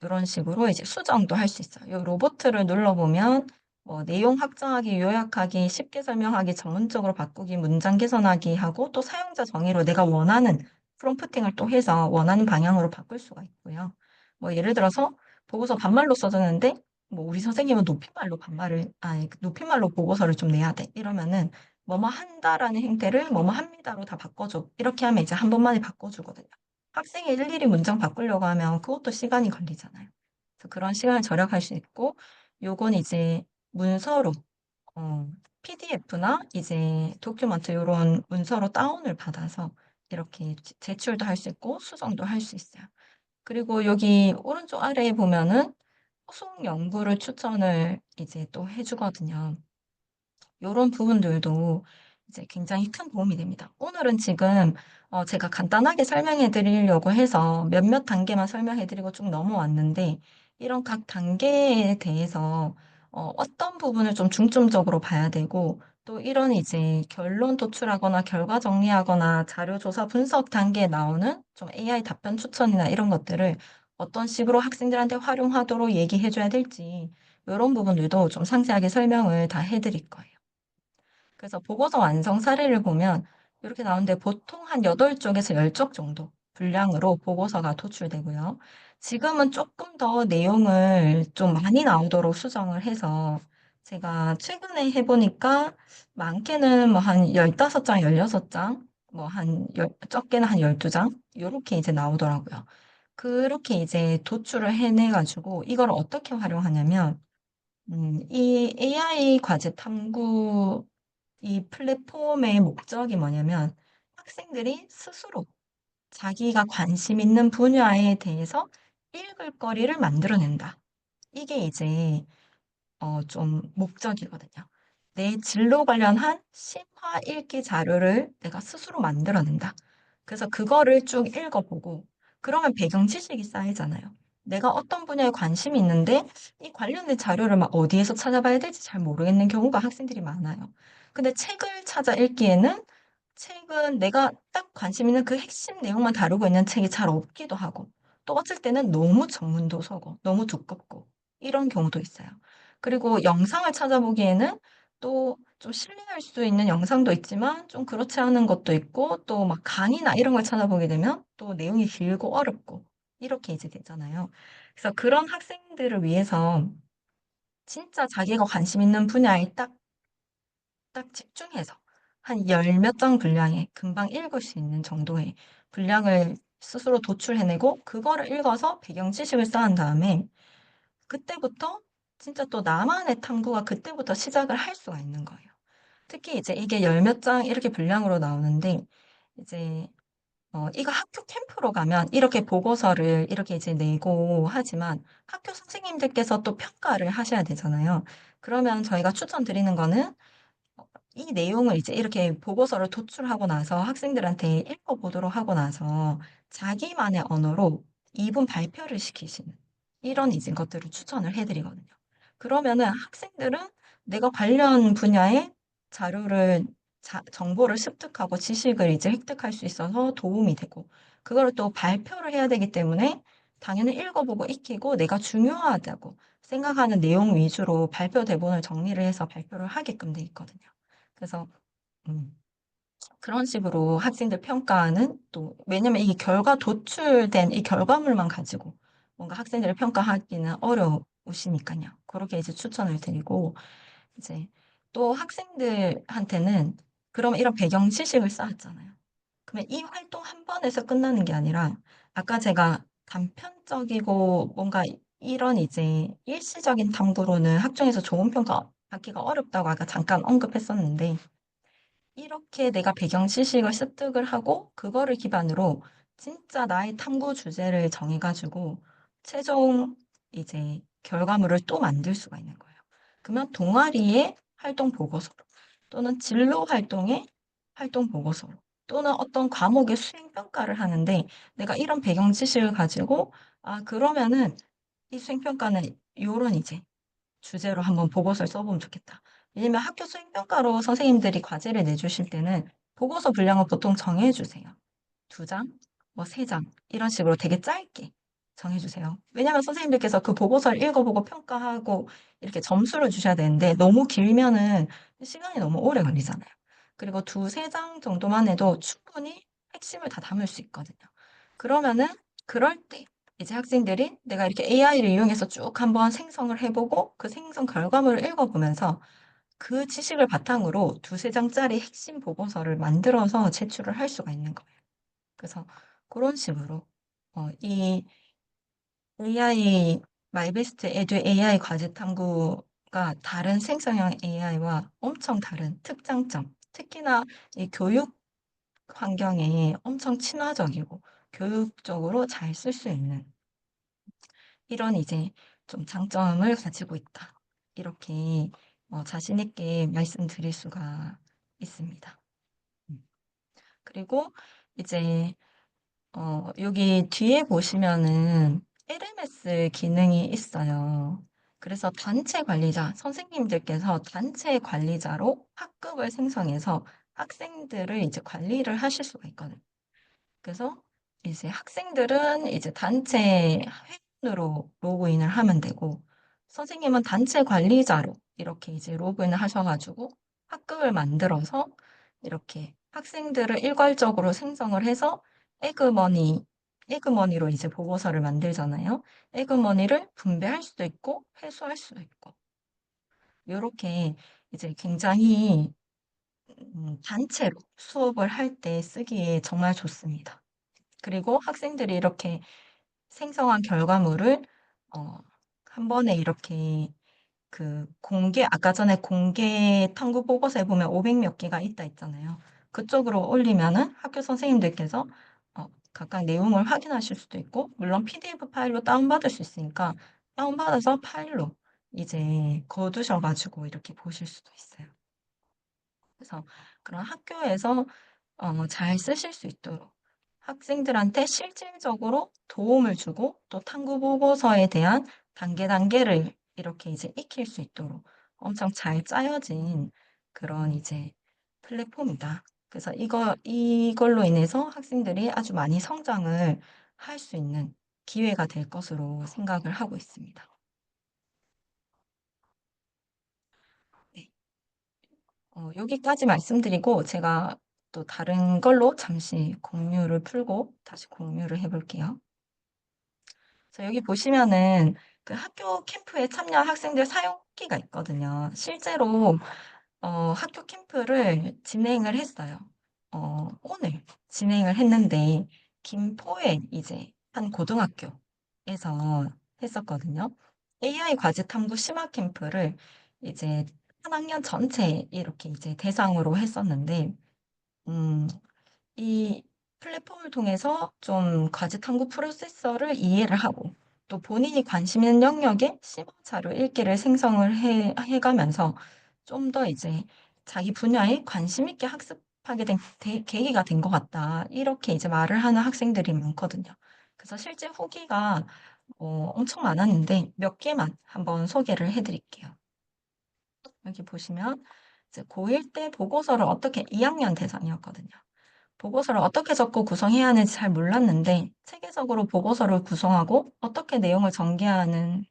요런 식으로 이제 수정도 할 수 있어요. 요 로보트를 눌러보면 뭐 내용 확장하기, 요약하기, 쉽게 설명하기, 전문적으로 바꾸기, 문장 개선하기 하고 또 사용자 정의로 내가 원하는 프롬프팅을 또 해서 원하는 방향으로 바꿀 수가 있고요. 뭐 예를 들어서 보고서 반말로 써졌는데 뭐 "우리 선생님은 높임말로 반말을 아니 그 높임말로 보고서를 좀 내야 돼." 이러면은 "뭐뭐 한다."라는 행태를 "뭐뭐 합니다."로 다 바꿔 줘. 이렇게 하면 이제 한 번만에 바꿔 주거든요. 학생이 일일이 문장 바꾸려고 하면 그것도 시간이 걸리잖아요. 그래서 그런 시간을 절약할 수 있고 요건 이제 문서로 어 PDF나 이제 도큐먼트 요런 문서로 다운을 받아서 이렇게 제출도 할 수 있고 수정도 할 수 있어요. 그리고 여기 오른쪽 아래에 보면은 소속 연구를 추천을 이제 또 해 주거든요. 요런 부분들도 이제 굉장히 큰 도움이 됩니다. 오늘은 지금 제가 간단하게 설명해 드리려고 해서 몇몇 단계만 설명해 드리고 쭉 넘어왔는데 이런 각 단계에 대해서 어떤 부분을 좀 중점적으로 봐야 되고 또 이런 이제 결론 도출하거나 결과 정리하거나 자료 조사 분석 단계에 나오는 좀 AI 답변 추천이나 이런 것들을 어떤 식으로 학생들한테 활용하도록 얘기해 줘야 될지 이런 부분들도 좀 상세하게 설명을 다 해 드릴 거예요. 그래서 보고서 완성 사례를 보면 이렇게 나오는데 보통 한 8 쪽에서 10쪽 정도 분량으로 보고서가 도출되고요. 지금은 조금 더 내용을 좀 많이 나오도록 수정을 해서 제가 최근에 해보니까 많게는 뭐 한 15장, 16장, 뭐 적게는 한 12장, 요렇게 이제 나오더라고요. 그렇게 이제 도출을 해내가지고 이걸 어떻게 활용하냐면, 이 AI 과제 탐구 이 플랫폼의 목적이 뭐냐면 학생들이 스스로 자기가 관심 있는 분야에 대해서 읽을 거리를 만들어낸다. 이게 이제 좀 목적이거든요. 내 진로 관련한 심화 읽기 자료를 내가 스스로 만들어낸다. 그래서 그거를 쭉 읽어보고, 그러면 배경 지식이 쌓이잖아요. 내가 어떤 분야에 관심이 있는데, 이 관련된 자료를 막 어디에서 찾아봐야 될지 잘 모르겠는 경우가 학생들이 많아요. 근데 책을 찾아 읽기에는 책은 내가 딱 관심 있는 그 핵심 내용만 다루고 있는 책이 잘 없기도 하고, 또 어쩔 때는 너무 전문 도서고, 너무 두껍고, 이런 경우도 있어요. 그리고 영상을 찾아보기에는 또 좀 신뢰할 수 있는 영상도 있지만 좀 그렇지 않은 것도 있고 또 막 강의나 이런 걸 찾아보게 되면 또 내용이 길고 어렵고 이렇게 이제 되잖아요. 그래서 그런 학생들을 위해서 진짜 자기가 관심 있는 분야에 딱 집중해서 한 열 몇 장 분량에 금방 읽을 수 있는 정도의 분량을 스스로 도출해내고 그거를 읽어서 배경 지식을 쌓은 다음에 그때부터 진짜 또 나만의 탐구가 그때부터 시작을 할 수가 있는 거예요. 특히 이제 이게 열 몇 장 이렇게 분량으로 나오는데 이제 이거 학교 캠프로 가면 이렇게 보고서를 이렇게 이제 내고 하지만 학교 선생님들께서 또 평가를 하셔야 되잖아요. 그러면 저희가 추천드리는 거는 이 내용을 이제 이렇게 보고서를 도출하고 나서 학생들한테 읽어보도록 하고 나서 자기만의 언어로 2분 발표를 시키시는 이런 이제 것들을 추천을 해드리거든요. 그러면은 학생들은 내가 관련 분야의 자료를, 정보를 습득하고 지식을 이제 획득할 수 있어서 도움이 되고, 그거를 또 발표를 해야 되기 때문에 당연히 읽어보고 익히고 내가 중요하다고 생각하는 내용 위주로 발표 대본을 정리를 해서 발표를 하게끔 돼 있거든요. 그래서 음, 그런 식으로 학생들 평가는 또 왜냐면 이게 결과 도출된 이 결과물만 가지고 뭔가 학생들을 평가하기는 어려우시니까요. 그렇게 이제 추천을 드리고 이제 또 학생들한테는 그럼 이런 배경 지식을 쌓았잖아요. 그러면 이 활동 한 번에서 끝나는 게 아니라 아까 제가 단편적이고 뭔가 이런 이제 일시적인 탐구로는 학종에서 좋은 평가 받기가 어렵다고 아까 잠깐 언급했었는데 이렇게 내가 배경 지식을 습득을 하고 그거를 기반으로 진짜 나의 탐구 주제를 정해가지고 최종 이제 결과물을 또 만들 수가 있는 거예요. 그러면 동아리의 활동 보고서로 또는 진로 활동의 활동 보고서로 또는 어떤 과목의 수행 평가를 하는데 내가 이런 배경 지식을 가지고 그러면은 이 수행 평가는 요런 이제 주제로 한번 보고서를 써보면 좋겠다. 왜냐면 학교 수행평가로 선생님들이 과제를 내주실 때는 보고서 분량을 보통 정해주세요. 2장, 뭐 3장, 이런 식으로 되게 짧게 정해주세요. 왜냐면 선생님들께서 그 보고서를 읽어보고 평가하고 이렇게 점수를 주셔야 되는데 너무 길면은 시간이 너무 오래 걸리잖아요. 그리고 2, 3장 정도만 해도 충분히 핵심을 다 담을 수 있거든요. 그러면은 그럴 때 이제 학생들이 내가 이렇게 AI를 이용해서 쭉 한번 생성을 해보고 그 생성 결과물을 읽어보면서 그 지식을 바탕으로 2, 3장짜리 핵심 보고서를 만들어서 제출을 할 수가 있는 거예요. 그래서 그런 식으로 이 AI 마이베스트 에듀 AI 과제 탐구가 다른 생성형 AI와 엄청 다른 특장점, 특히나 이 교육 환경에 엄청 친화적이고 교육적으로 잘 쓸 수 있는 이런 이제 좀 장점을 가지고 있다. 이렇게 자신 있게 말씀드릴 수가 있습니다. 음. 그리고 이제 여기 뒤에 보시면은 LMS 기능이 있어요. 그래서 단체 관리자, 선생님들께서 단체 관리자로 학급을 생성해서 학생들을 이제 관리를 하실 수가 있거든요. 그래서 이제 학생들은 이제 단체 회원으로 로그인을 하면 되고, 선생님은 단체 관리자로 이렇게 이제 로그인을 하셔가지고 학급을 만들어서 이렇게 학생들을 일괄적으로 생성을 해서 에그머니, 에그머니로 이제 보고서를 만들잖아요. 에그머니를 분배할 수도 있고 회수할 수도 있고. 요렇게 이제 굉장히 단체로 수업을 할 때 쓰기에 정말 좋습니다. 그리고 학생들이 이렇게 생성한 결과물을 어 한 번에 이렇게 아까 전에 공개 탐구 보고서에 보면 500몇 개가 있다 했잖아요. 그쪽으로 올리면은 학교 선생님들께서 각각 내용을 확인하실 수도 있고, 물론 PDF 파일로 다운받을 수 있으니까 다운받아서 파일로 이제 거두셔 가지고 이렇게 보실 수도 있어요. 그래서 그런 학교에서 잘 쓰실 수 있도록 학생들한테 실질적으로 도움을 주고, 또 탐구 보고서에 대한 단계를 이렇게 이제 익힐 수 있도록 엄청 잘 짜여진 그런 이제 플랫폼이다. 그래서 이걸로 인해서 학생들이 아주 많이 성장을 할 수 있는 기회가 될 것으로 생각을 하고 있습니다. 네. 여기까지 말씀드리고 제가 또 다른 걸로 잠시 공유를 풀고 다시 공유를 해 볼게요. 그래서 여기 보시면은 학교 캠프에 참여한 학생들 사용 후기가 있거든요. 실제로 학교 캠프를 진행을 했어요. 오늘 진행을 했는데 김포에 이제 한 고등학교에서 했었거든요. AI 과제 탐구 심화 캠프를 이제 한 학년 전체 이렇게 이제 대상으로 했었는데, 음 이 플랫폼을 통해서 좀 과제 탐구 프로세서를 이해를 하고, 또 본인이 관심 있는 영역의 심화 자료 읽기를 생성을 해 가면서 좀 더 이제 자기 분야에 관심 있게 학습하게 된 계기가 된 것 같다. 이렇게 이제 말을 하는 학생들이 많거든요. 그래서 실제 후기가 엄청 많았는데 몇 개만 한번 소개를 해 드릴게요. 여기 보시면 이제 고1 때 보고서를 어떻게 2학년 대상이었거든요. 보고서를 어떻게 적고 구성해야 하는지 잘 몰랐는데 체계적으로 보고서를 구성하고 어떻게 내용을 전개하는지도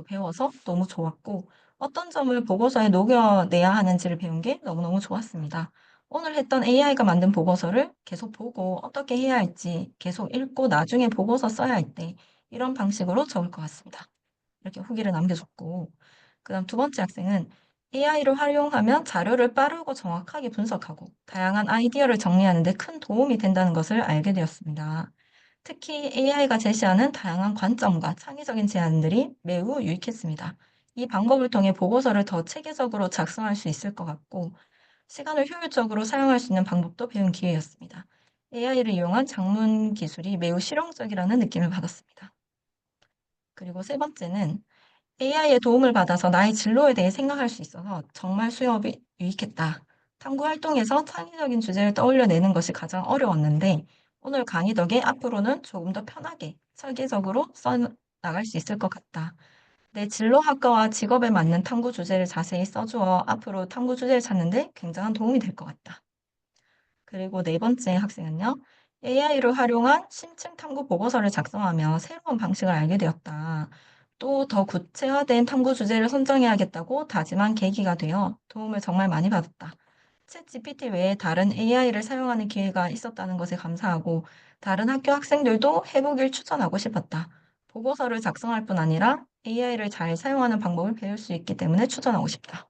배워서 너무 좋았고, 어떤 점을 보고서에 녹여내야 하는지를 배운 게 너무너무 좋았습니다. 오늘 했던 AI가 만든 보고서를 계속 보고 어떻게 해야 할지 계속 읽고 나중에 보고서 써야 할 때 이런 방식으로 적을 것 같습니다. 이렇게 후기를 남겨줬고, 그다음 두 번째 학생은 AI를 활용하면 자료를 빠르고 정확하게 분석하고 다양한 아이디어를 정리하는 데 큰 도움이 된다는 것을 알게 되었습니다. 특히 AI가 제시하는 다양한 관점과 창의적인 제안들이 매우 유익했습니다. 이 방법을 통해 보고서를 더 체계적으로 작성할 수 있을 것 같고, 시간을 효율적으로 사용할 수 있는 방법도 배운 기회였습니다. AI를 이용한 작문 기술이 매우 실용적이라는 느낌을 받았습니다. 그리고 세 번째는 AI의 도움을 받아서 나의 진로에 대해 생각할 수 있어서 정말 수업이 유익했다. 탐구 활동에서 창의적인 주제를 떠올려내는 것이 가장 어려웠는데, 오늘 강의 덕에 앞으로는 조금 더 편하게 설계적으로 써 나갈 수 있을 것 같다. 내 진로 학과와 직업에 맞는 탐구 주제를 자세히 써주어 앞으로 탐구 주제를 찾는데 굉장한 도움이 될 것 같다. 그리고 네 번째 학생은요. AI를 활용한 심층 탐구 보고서를 작성하며 새로운 방식을 알게 되었다. 또 더 구체화된 탐구 주제를 선정해야겠다고 다짐한 계기가 되어 도움을 정말 많이 받았다. 챗GPT 외에 다른 AI를 사용하는 기회가 있었다는 것에 감사하고, 다른 학교 학생들도 해보길 추천하고 싶었다. 보고서를 작성할 뿐 아니라 AI를 잘 사용하는 방법을 배울 수 있기 때문에 추천하고 싶다.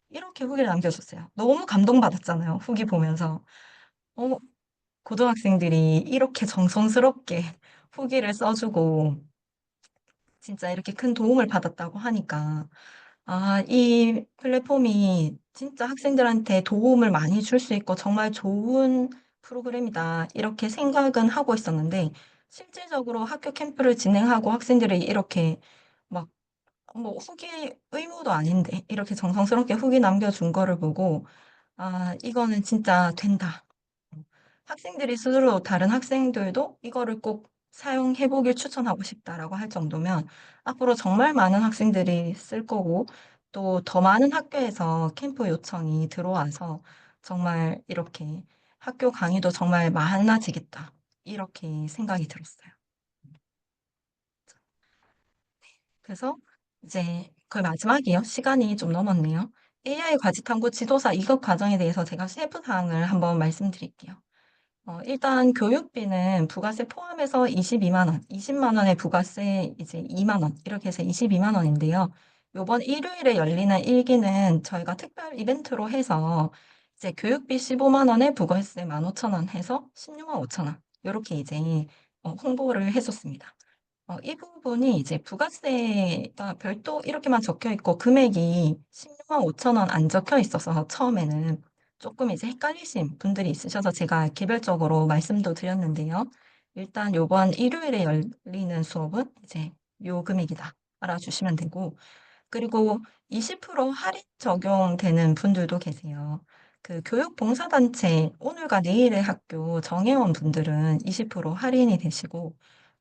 이렇게 후기를 남겨줬어요. 너무 감동받았잖아요. 후기 보면서. 어, 고등학생들이 이렇게 정성스럽게 후기를 써주고 진짜 이렇게 큰 도움을 받았다고 하니까, 아, 이 플랫폼이 진짜 학생들한테 도움을 많이 줄 수 있고 정말 좋은 프로그램이다. 이렇게 생각은 하고 있었는데, 실질적으로 학교 캠프를 진행하고 학생들이 이렇게 막 후기 의무도 아닌데 이렇게 정성스럽게 후기 남겨준 거를 보고, 아, 이거는 진짜 된다. 학생들이 스스로 다른 학생들도 이거를 꼭 사용해 보길 추천하고 싶다라고 할 정도면 앞으로 정말 많은 학생들이 쓸 거고, 또 더 많은 학교에서 캠프 요청이 들어와서 정말 이렇게 학교 강의도 정말 많아지겠다. 이렇게 생각이 들었어요. 그래서 이제 거의 마지막이에요. 시간이 좀 넘었네요. AI 과제 탐구 지도사 이것 과정에 대해서 제가 세부 사항을 한번 말씀드릴게요. 일단 교육비는 부가세 포함해서 22만 원, 20만 원의 부가세 이제 2만 원 이렇게 해서 22만 원인데요. 요번 일요일에 열리는 일기는 저희가 특별 이벤트로 해서 이제 교육비 15만 원에 국어에세 15,000원 해서 16만 5천 원. 요렇게 이제 홍보를 했었습니다. 이 부분이 이제 부가세가 별도 이렇게만 적혀 있고 금액이 16만 5천 원 안 적혀 있어서 처음에는 조금 이제 헷갈리신 분들이 있으셔서 제가 개별적으로 말씀도 드렸는데요. 일단 요번 일요일에 열리는 수업은 이제 요 금액이다. 알아주시면 되고, 그리고 20% 할인 적용되는 분들도 계세요. 그 교육봉사단체 오늘과 내일의 학교 정회원 분들은 20% 할인이 되시고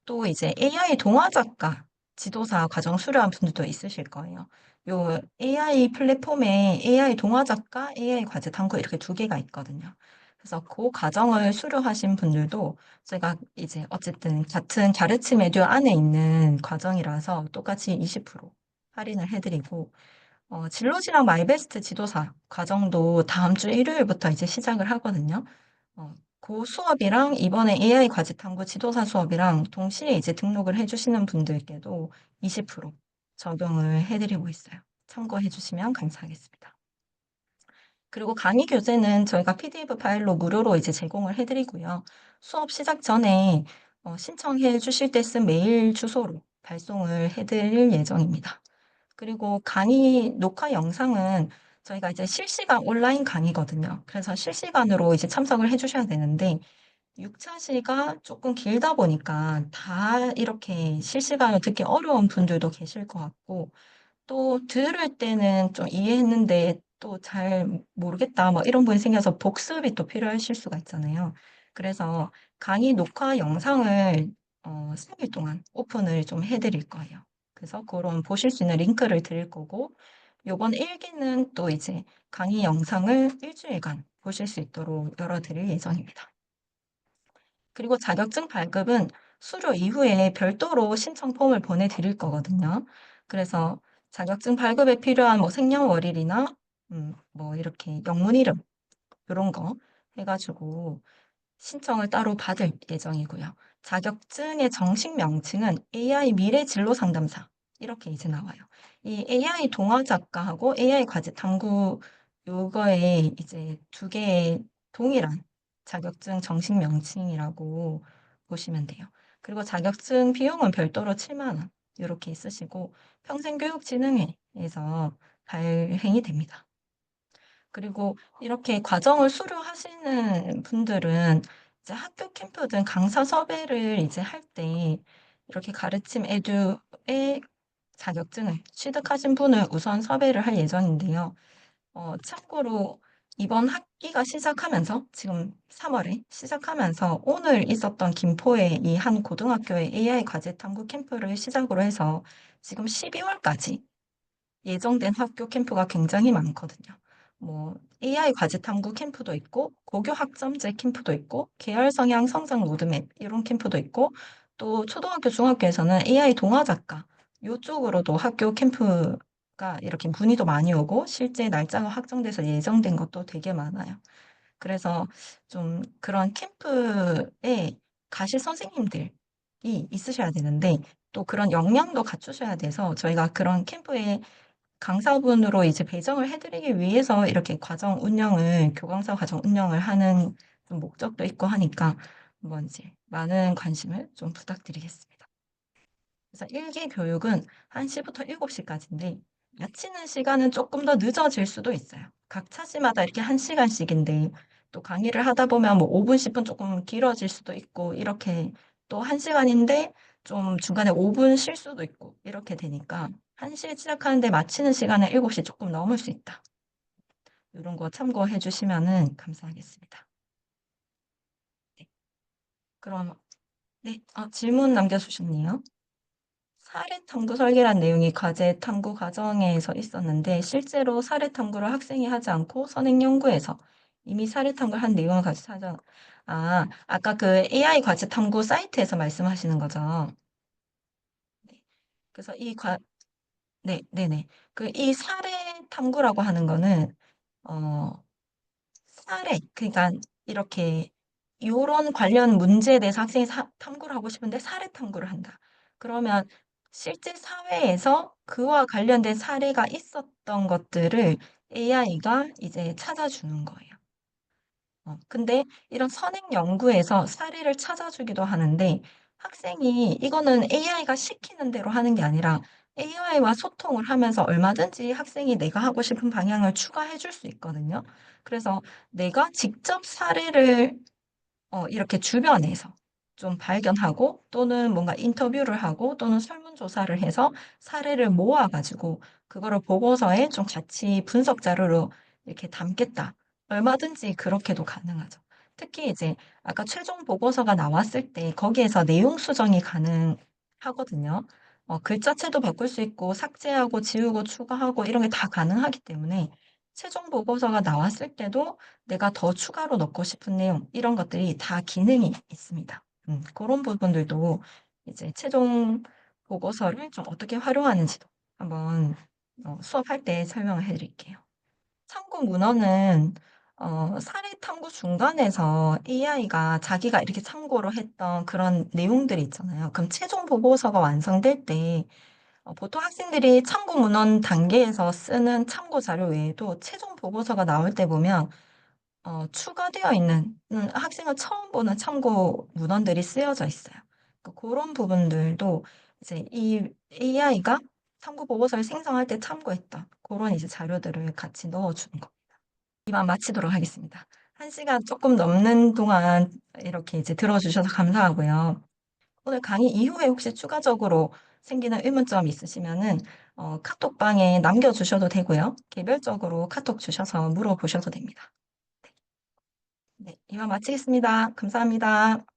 또 이제 AI 동화 작가 지도사 과정 수료한 분들도 있으실 거예요. 요 AI 플랫폼에 AI 동화 작가, AI 과제 탐구 이렇게 두 개가 있거든요. 그래서 그 과정을 수료하신 분들도 제가 이제 어쨌든 같은 가르침 에듀 안에 있는 과정이라서 똑같이 20% 할인을 해드리고, 진로지랑 마이베스트 지도사 과정도 다음 주 일요일부터 이제 시작을 하거든요. 그 수업이랑 이번에 AI 과제 탐구 지도사 수업이랑 동시에 이제 등록을 해주시는 분들께도 20% 적용을 해드리고 있어요. 참고해 주시면 감사하겠습니다. 그리고 강의 교재는 저희가 PDF 파일로 무료로 이제 제공을 해드리고요. 수업 시작 전에 신청해 주실 때 쓴 메일 주소로 발송을 해드릴 예정입니다. 그리고 강의 녹화 영상은 저희가 이제 실시간 온라인 강의거든요. 그래서 실시간으로 이제 참석을 해주셔야 되는데, 6차시가 조금 길다 보니까 다 이렇게 실시간으로 듣기 어려운 분들도 계실 것 같고, 또 들을 때는 좀 이해했는데 또 잘 모르겠다, 뭐 이런 분이 생겨서 복습이 또 필요하실 수가 있잖아요. 그래서 강의 녹화 영상을 3일 동안 오픈을 좀 해드릴 거예요. 그래서 그런 보실 수 있는 링크를 드릴 거고, 요번 일기는 또 이제 강의 영상을 일주일간 보실 수 있도록 열어드릴 예정입니다. 그리고 자격증 발급은 수료 이후에 별도로 신청 폼을 보내드릴 거거든요. 그래서 자격증 발급에 필요한 뭐 생년월일이나 뭐 이렇게 영문 이름 이런 거 해가지고 신청을 따로 받을 예정이고요. 자격증의 정식 명칭은 AI 미래 진로 상담사 이렇게 이제 나와요. 이 AI 동화 작가하고 AI 과제 탐구 요거에 이제 두 개의 동일한 자격증 정식 명칭이라고 보시면 돼요. 그리고 자격증 비용은 별도로 7만 원 이렇게 있으시고 평생교육진흥회에서 발행이 됩니다. 그리고 이렇게 과정을 수료하시는 분들은 이제 학교 캠프 등 강사 섭외를 이제 할 때 이렇게 가르침 에듀의 자격증을 취득하신 분을 우선 섭외를 할 예정인데요. 참고로 이번 학기가 시작하면서 지금 3월에 시작하면서 오늘 있었던 김포의 이 한 고등학교의 AI 과제 탐구 캠프를 시작으로 해서 지금 12월까지 예정된 학교 캠프가 굉장히 많거든요. 뭐 AI 과제 탐구 캠프도 있고 고교 학점제 캠프도 있고 계열 성향 성장 로드맵 이런 캠프도 있고 또 초등학교 중학교에서는 AI 동화 작가 요쪽으로도 학교 캠프가 이렇게 문의도 많이 오고 실제 날짜가 확정돼서 예정된 것도 되게 많아요. 그래서 좀 그런 캠프에 가실 선생님들이 있으셔야 되는데 또 그런 역량도 갖추셔야 돼서 저희가 그런 캠프에 강사분으로 이제 배정을 해드리기 위해서 이렇게 과정 운영을, 교강사 과정 운영을 하는 좀 목적도 있고 하니까 한번 이제 많은 관심을 좀 부탁드리겠습니다. 그래서 일기 교육은 1시부터 7시까지인데 마치는 시간은 조금 더 늦어질 수도 있어요. 각 차시마다 이렇게 1시간씩인데 또 강의를 하다 보면 뭐 5분, 10분 조금 길어질 수도 있고 이렇게 또 1시간인데 좀 중간에 5분 쉴 수도 있고 이렇게 되니까 1시에 시작하는데 마치는 시간은 7시 조금 넘을 수 있다. 이런 거 참고해 주시면은 감사하겠습니다. 네. 그럼 네, 질문 남겨주셨네요. 사례 탐구 설계란 내용이 과제 탐구 과정에서 있었는데 실제로 사례 탐구를 학생이 하지 않고 선행 연구에서 이미 사례 탐구를 한 내용을 가지고 찾아. 아까 그 AI 과제 탐구 사이트에서 말씀하시는 거죠. 네. 그래서 네, 네네. 그 이 사례 탐구라고 하는 거는 어, 그러니까 이렇게 요런 관련 문제에 대해서 학생이 탐구를 하고 싶은데 사례 탐구를 한다. 그러면 실제 사회에서 그와 관련된 사례가 있었던 것들을 AI가 이제 찾아주는 거예요. 근데 이런 선행 연구에서 사례를 찾아주기도 하는데 학생이 이거는 AI가 시키는 대로 하는 게 아니라 AI와 소통을 하면서 얼마든지 학생이 내가 하고 싶은 방향을 추가해 줄 수 있거든요. 그래서 내가 직접 사례를 이렇게 주변에서 좀 발견하고 또는 뭔가 인터뷰를 하고 또는 설문조사를 해서 사례를 모아 가지고 그거를 보고서에 좀 같이 분석 자료로 이렇게 담겠다. 얼마든지 그렇게도 가능하죠. 특히 이제 아까 최종 보고서가 나왔을 때 거기에서 내용 수정이 가능하거든요. 글자체도 바꿀 수 있고 삭제하고 지우고 추가하고 이런 게 다 가능하기 때문에 최종 보고서가 나왔을 때도 내가 더 추가로 넣고 싶은 내용 이런 것들이 다 기능이 있습니다. 고런 부분들도 이제 최종 보고서를 좀 어떻게 활용하는지도 한번 수업할 때 설명을 해 드릴게요. 참고 문헌은 사례 탐구 중간에서 AI가 자기가 이렇게 참고로 했던 그런 내용들이 있잖아요. 그럼 최종 보고서가 완성될 때 보통 학생들이 참고 문헌 단계에서 쓰는 참고 자료 외에도 최종 보고서가 나올 때 보면 추가되어 있는 학생은 처음 보는 참고 문헌들이 쓰여져 있어요. 그런 부분들도 이제 이 AI가 참고 보고서를 생성할 때 참고했던 그런 이제 자료들을 같이 넣어 주는 거. 이만 마치도록 하겠습니다. 1 시간 조금 넘는 동안 이렇게 이제 들어 주셔서 감사하고요. 오늘 강의 이후에 혹시 추가적으로 생기는 의문점 있으시면은 카톡방에 남겨 주셔도 되고요. 개별적으로 카톡 주셔서 물어보셔도 됩니다. 네. 이만 마치겠습니다. 감사합니다.